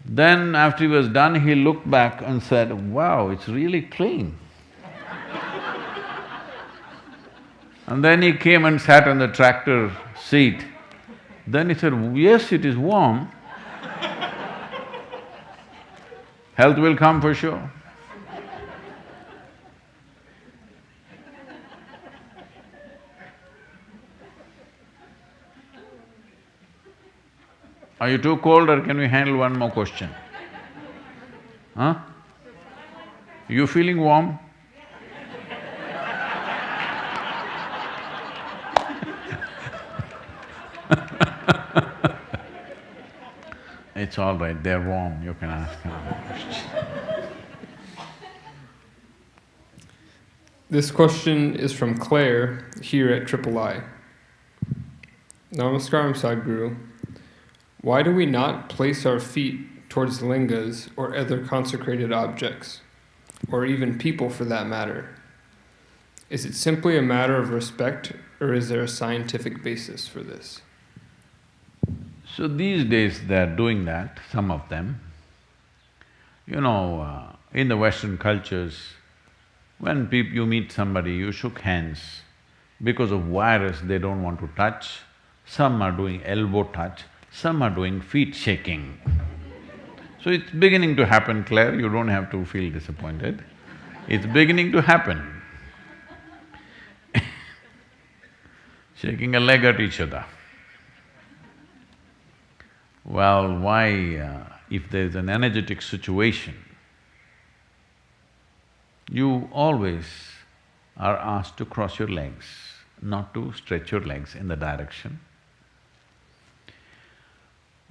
Then after he was done, he looked back and said, "Wow, it's really clean." And then he came and sat on the tractor seat. Then he said, "Yes, it is warm. Health will come for sure." Are you too cold, or can we handle one more question? Huh? You feeling warm? It's all right, they're warm, you can ask another question. This question is from Claire here at III. Namaskaram, Sadhguru. Why do we not place our feet towards lingas or other consecrated objects, or even people for that matter? Is it simply a matter of respect, or is there a scientific basis for this? So these days they're doing that, some of them. In the Western cultures, when you meet somebody, you shook hands. Because of virus, they don't want to touch. Some are doing elbow touch, some are doing feet shaking. So it's beginning to happen, Claire, you don't have to feel disappointed. It's beginning to happen. Shaking a leg at each other. Well, why… if there's an energetic situation, you always are asked to cross your legs, not to stretch your legs in the direction.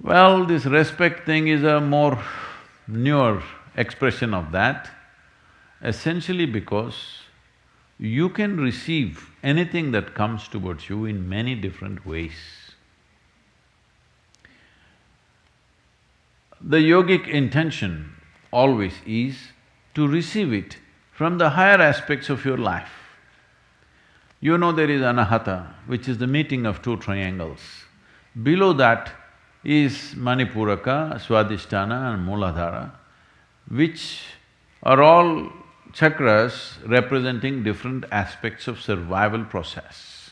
Well, this respect thing is a more newer expression of that, essentially because you can receive anything that comes towards you in many different ways. The yogic intention always is to receive it from the higher aspects of your life. You know there is anahata, which is the meeting of two triangles. Below that is Manipuraka, Swadhisthana and Mooladhara, which are all chakras representing different aspects of survival process.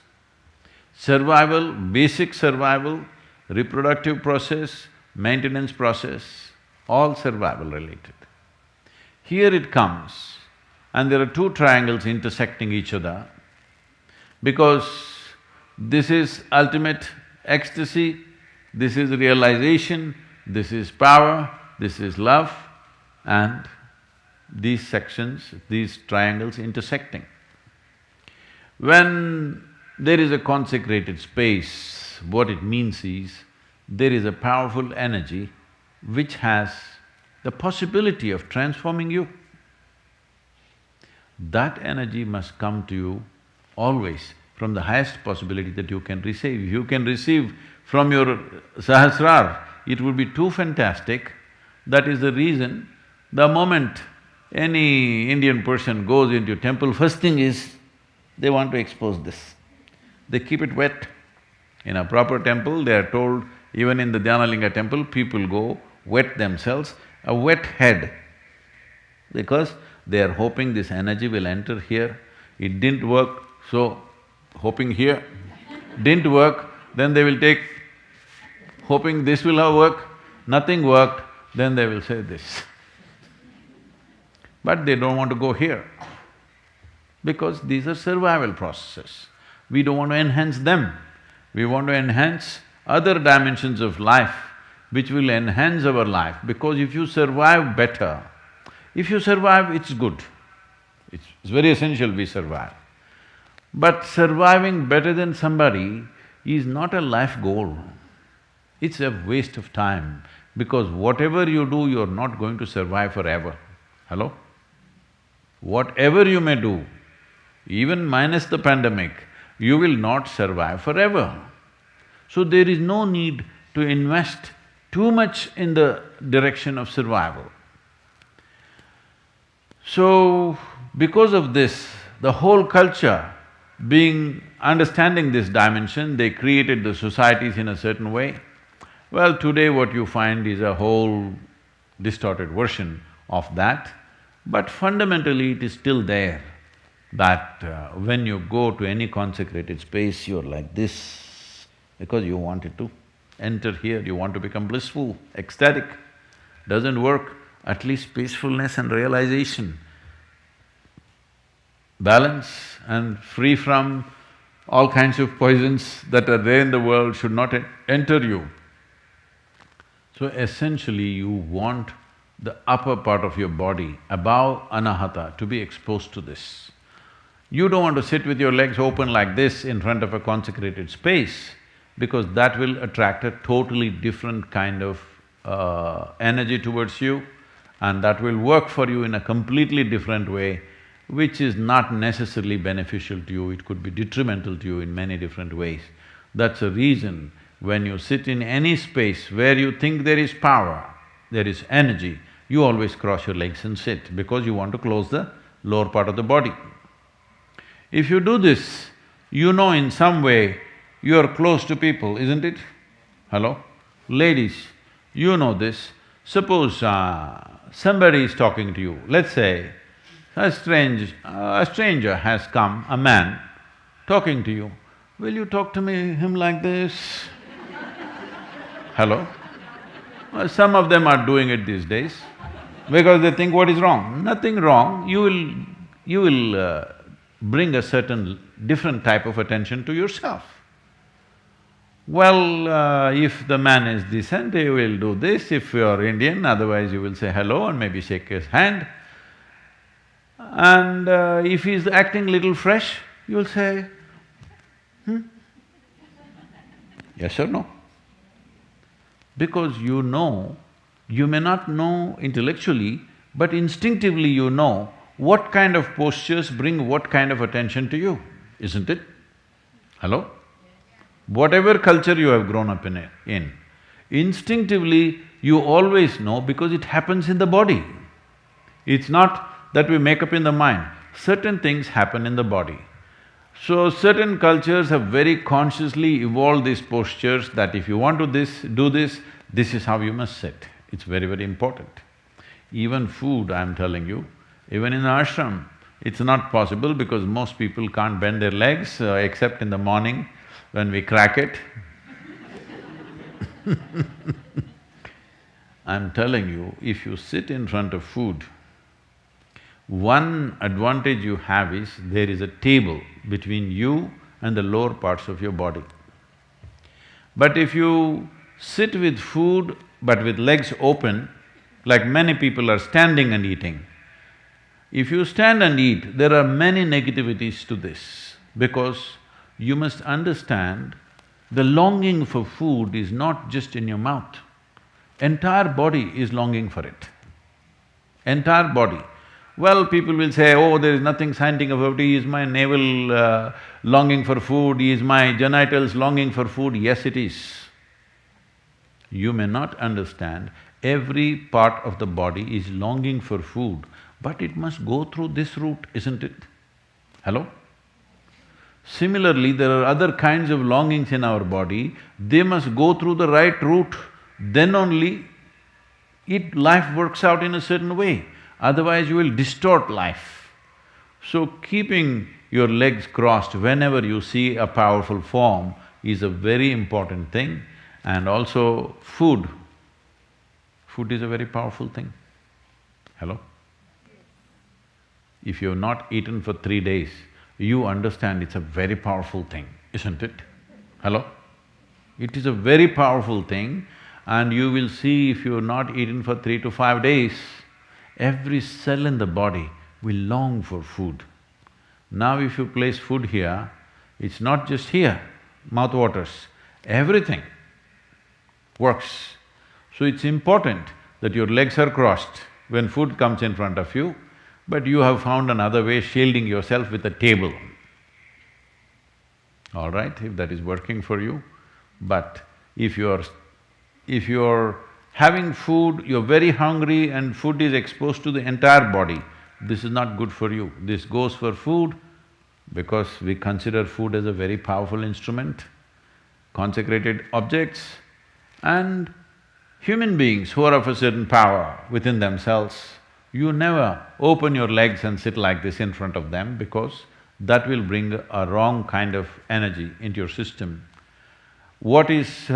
Survival, basic survival, reproductive process, maintenance process, all survival related. Here it comes, and there are two triangles intersecting each other, because this is ultimate ecstasy, this is realization, this is power, this is love, and these sections, these triangles intersecting. When there is a consecrated space, what it means is, there is a powerful energy which has the possibility of transforming you. That energy must come to you always from the highest possibility that you can receive. If you can receive from your Sahasrar, it would be too fantastic. That is the reason, the moment any Indian person goes into temple, first thing is, they want to expose this. They keep it wet. In a proper temple, they are told, even in the Dhyanalinga temple, people go wet themselves, a wet head, because they are hoping this energy will enter here. It didn't work, so hoping here. Didn't work, then they will take, hoping this will have worked. Nothing worked, then they will say this. But they don't want to go here, because these are survival processes. We don't want to enhance them. We want to enhance other dimensions of life which will enhance our life, because if you survive better, if you survive, it's good. It's very essential we survive. But surviving better than somebody is not a life goal. It's a waste of time, because whatever you do, you're not going to survive forever. Hello? Whatever you may do, even minus the pandemic, you will not survive forever. So there is no need to invest too much in the direction of survival. So, because of this, the whole culture understanding this dimension, they created the societies in a certain way. Well, today what you find is a whole distorted version of that, but fundamentally it is still there, that when you go to any consecrated space, you're like this, because you wanted to enter here, you want to become blissful, ecstatic. Doesn't work, at least peacefulness and realization, balance and free from all kinds of poisons that are there in the world should not enter you. So essentially you want the upper part of your body, above anahata, to be exposed to this. You don't want to sit with your legs open like this in front of a consecrated space, because that will attract a totally different kind of energy towards you, and that will work for you in a completely different way, which is not necessarily beneficial to you, it could be detrimental to you in many different ways. That's a reason when you sit in any space where you think there is power, there is energy, you always cross your legs and sit, because you want to close the lower part of the body. If you do this, you know in some way you are close to people, isn't it? Hello? Ladies, you know this. Suppose somebody is talking to you, let's say a stranger has come, a man, talking to you. Will you talk to him like this? Hello? Some of them are doing it these days, because they think what is wrong? Nothing wrong, you will bring a certain different type of attention to yourself. Well, if the man is decent, he will do this, if you are Indian, otherwise you will say hello and maybe shake his hand. And if he's acting little fresh, you will say, yes or no? Because you know, you may not know intellectually, but instinctively you know what kind of postures bring what kind of attention to you, isn't it? Hello? Whatever culture you have grown up in, instinctively you always know, because it happens in the body. It's not that we make up in the mind, certain things happen in the body. So certain cultures have very consciously evolved these postures that if you want to do this is how you must sit. It's very, very important. Even food, I'm telling you, even in ashram, it's not possible because most people can't bend their legs except in the morning. when we crack it. I'm telling you, if you sit in front of food, one advantage you have is there is a table between you and the lower parts of your body. But if you sit with food but with legs open, like many people are standing and eating, if you stand and eat, there are many negativities to this, because you must understand the longing for food is not just in your mouth. Entire body is longing for it. Entire body. Well, people will say, oh, there is nothing scientific about it, is my navel longing for food, is my genitals longing for food? Yes, it is. You may not understand, every part of the body is longing for food, but it must go through this route, isn't it? Hello? Similarly, there are other kinds of longings in our body, they must go through the right route, then only life works out in a certain way, otherwise you will distort life. So keeping your legs crossed whenever you see a powerful form is a very important thing. And also food. Food is a very powerful thing. Hello? If you've not eaten for 3 days, you understand it's a very powerful thing, isn't it? Hello? It is a very powerful thing, and you will see if you've not eaten for 3 to 5 days, every cell in the body will long for food. Now if you place food here, it's not just here, mouth waters, everything works. So it's important that your legs are crossed when food comes in front of you, but you have found another way, shielding yourself with a table. All right, if that is working for you. But if you're having food, you're very hungry and food is exposed to the entire body, this is not good for you. This goes for food because we consider food as a very powerful instrument, consecrated objects, and human beings who are of a certain power within themselves, you never open your legs and sit like this in front of them, because that will bring a wrong kind of energy into your system. What is…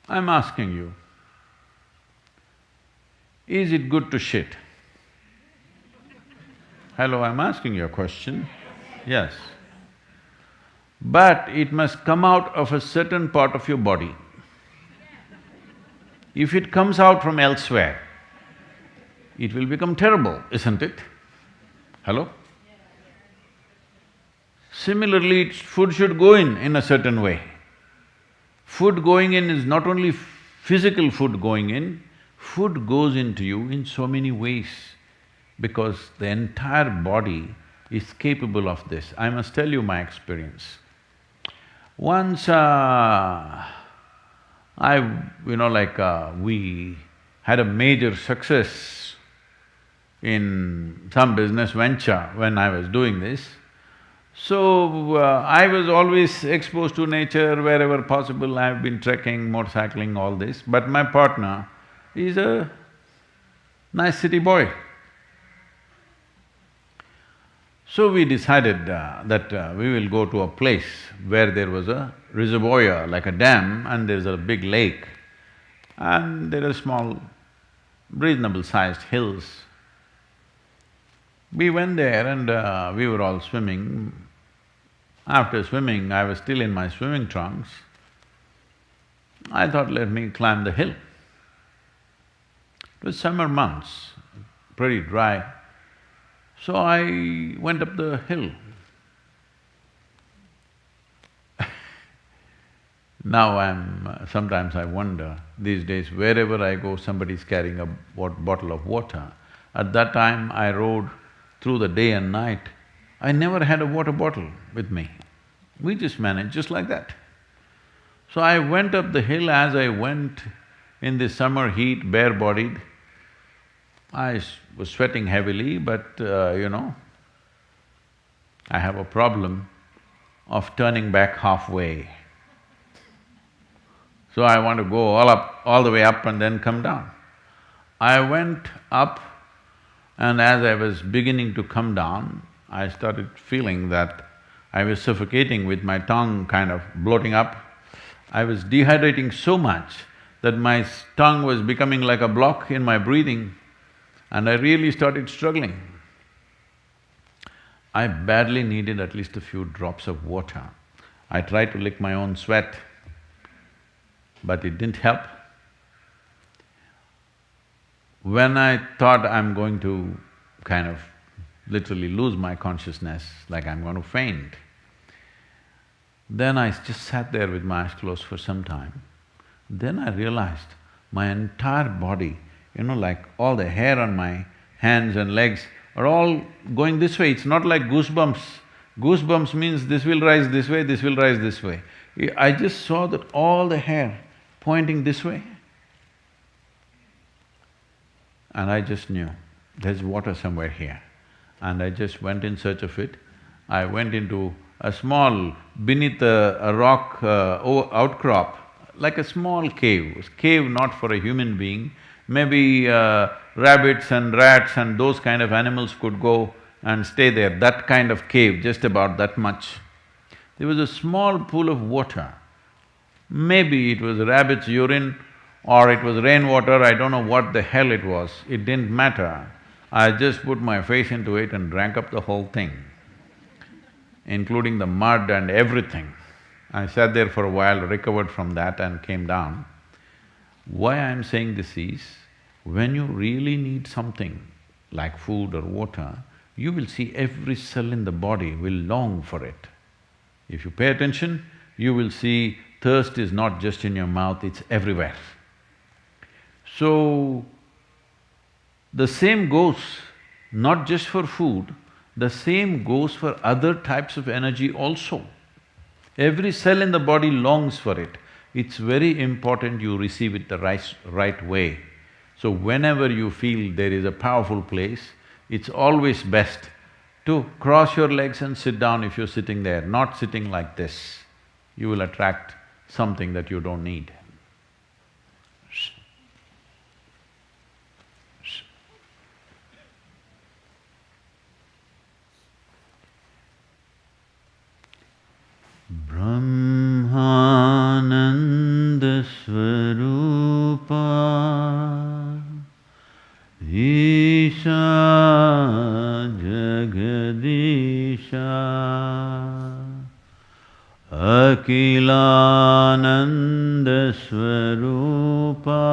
I'm asking you, is it good to shit? Hello, I'm asking you a question. Yes. But it must come out of a certain part of your body. If it comes out from elsewhere, it will become terrible, isn't it? Hello? Similarly, food should go in a certain way. Food going in is not only physical food going in, food goes into you in so many ways, because the entire body is capable of this. I must tell you my experience. Once we had a major success in some business venture when I was doing this. So, I was always exposed to nature wherever possible. I've been trekking, motorcycling, all this, but my partner is a nice city boy. So we decided that we will go to a place where there was a reservoir, like a dam, and there's a big lake, and there are small, reasonable sized hills. We went there and we were all swimming. After swimming, I was still in my swimming trunks. I thought, let me climb the hill. It was summer months, pretty dry. So I went up the hill. Now sometimes I wonder, these days wherever I go, somebody's carrying a bottle of water. At that time, I rode through the day and night. I never had a water bottle with me. We just managed just like that. So I went up the hill. As I went in the summer heat, bare-bodied, I was sweating heavily, but I have a problem of turning back halfway. So I want to go all up, all the way up and then come down. I went up, and as I was beginning to come down, I started feeling that I was suffocating with my tongue kind of bloating up. I was dehydrating so much that my tongue was becoming like a block in my breathing, and I really started struggling. I badly needed at least a few drops of water. I tried to lick my own sweat, but it didn't help. When I thought I'm going to kind of literally lose my consciousness, like I'm going to faint, then I just sat there with my eyes closed for some time. Then I realized my entire body, like all the hair on my hands and legs are all going this way. It's not like goosebumps. Goosebumps means this will rise this way, this will rise this way. I just saw that all the hair pointing this way. And I just knew, there's water somewhere here. And I just went in search of it. I went into a small, beneath a rock outcrop, like a small cave. Cave not for a human being, maybe rabbits and rats and those kind of animals could go and stay there, that kind of cave, just about that much. There was a small pool of water. Maybe it was rabbit's urine or it was rainwater, I don't know what the hell it was, it didn't matter. I just put my face into it and drank up the whole thing, including the mud and everything. I sat there for a while, recovered from that and came down. Why I'm saying this is, when you really need something like food or water, you will see every cell in the body will long for it. If you pay attention, you will see thirst is not just in your mouth, it's everywhere. So, the same goes not just for food, the same goes for other types of energy also. Every cell in the body longs for it. It's very important you receive it the right way. So whenever you feel there is a powerful place, it's always best to cross your legs and sit down if you're sitting there, not sitting like this. You will attract something that you don't need. Bramhananda Swaroopa Isha Jagadisha Akilananda Swaroopa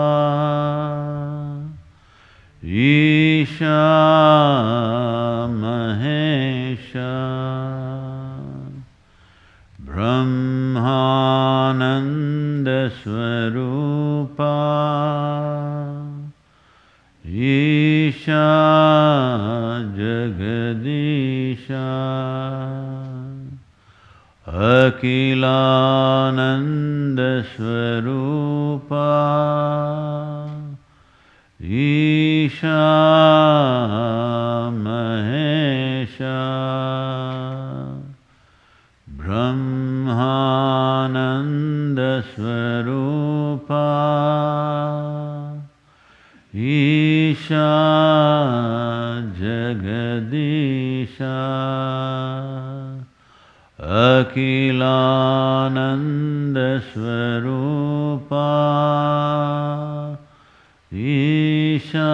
Isha Mahesha Bramhananda Swaroopa Isha Jagadisha Akilananda Swaroopa Isha Mahesha Bramhananda Swaroopa Isha Jagadisha Akilananda Swaroopa Isha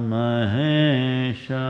Mahesha.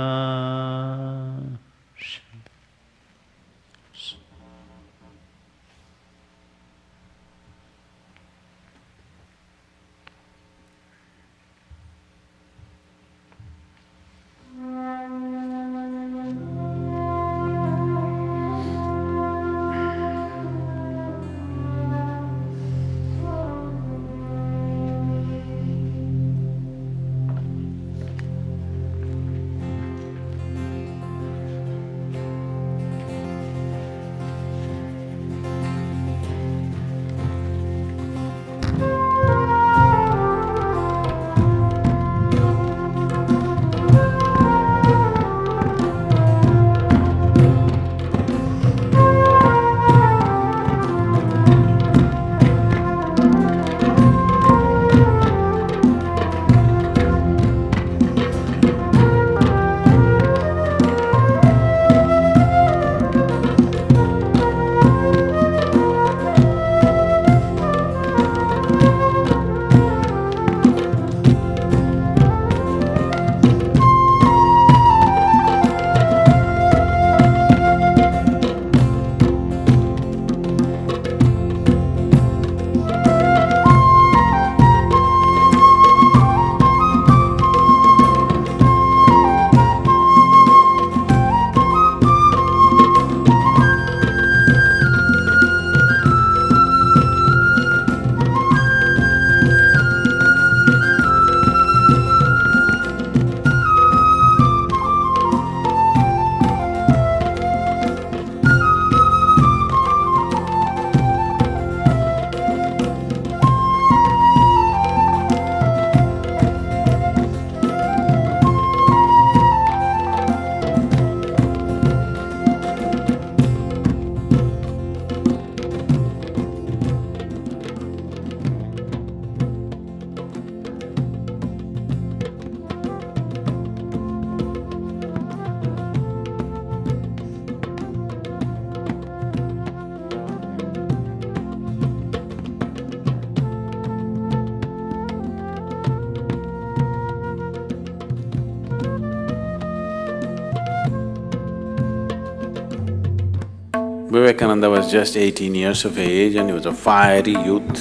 Vivekananda was just 18 years of age and he was a fiery youth.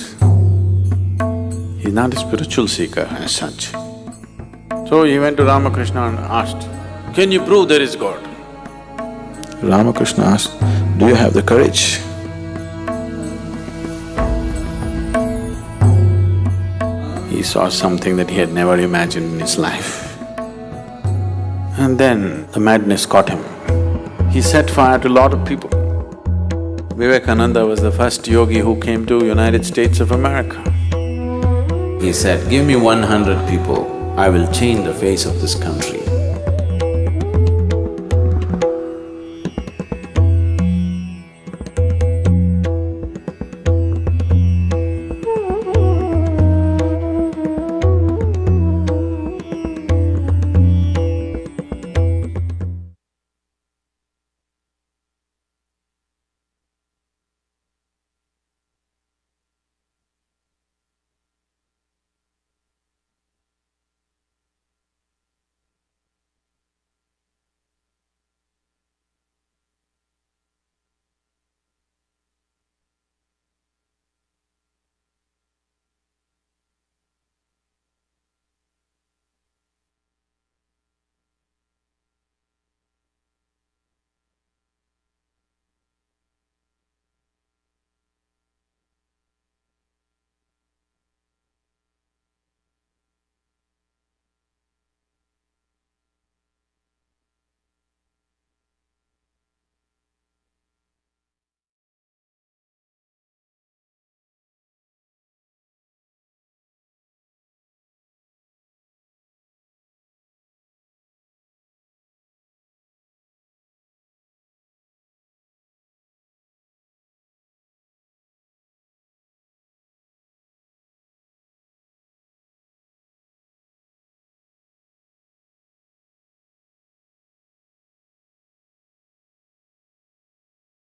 He's not a spiritual seeker as such. So he went to Ramakrishna and asked, "Can you prove there is God?" Ramakrishna asked, "Do you have the courage?" He saw something that he had never imagined in his life. And then the madness caught him. He set fire to a lot of people. Vivekananda was the first yogi who came to United States of America. He said, "Give me 100 people, I will change the face of this country."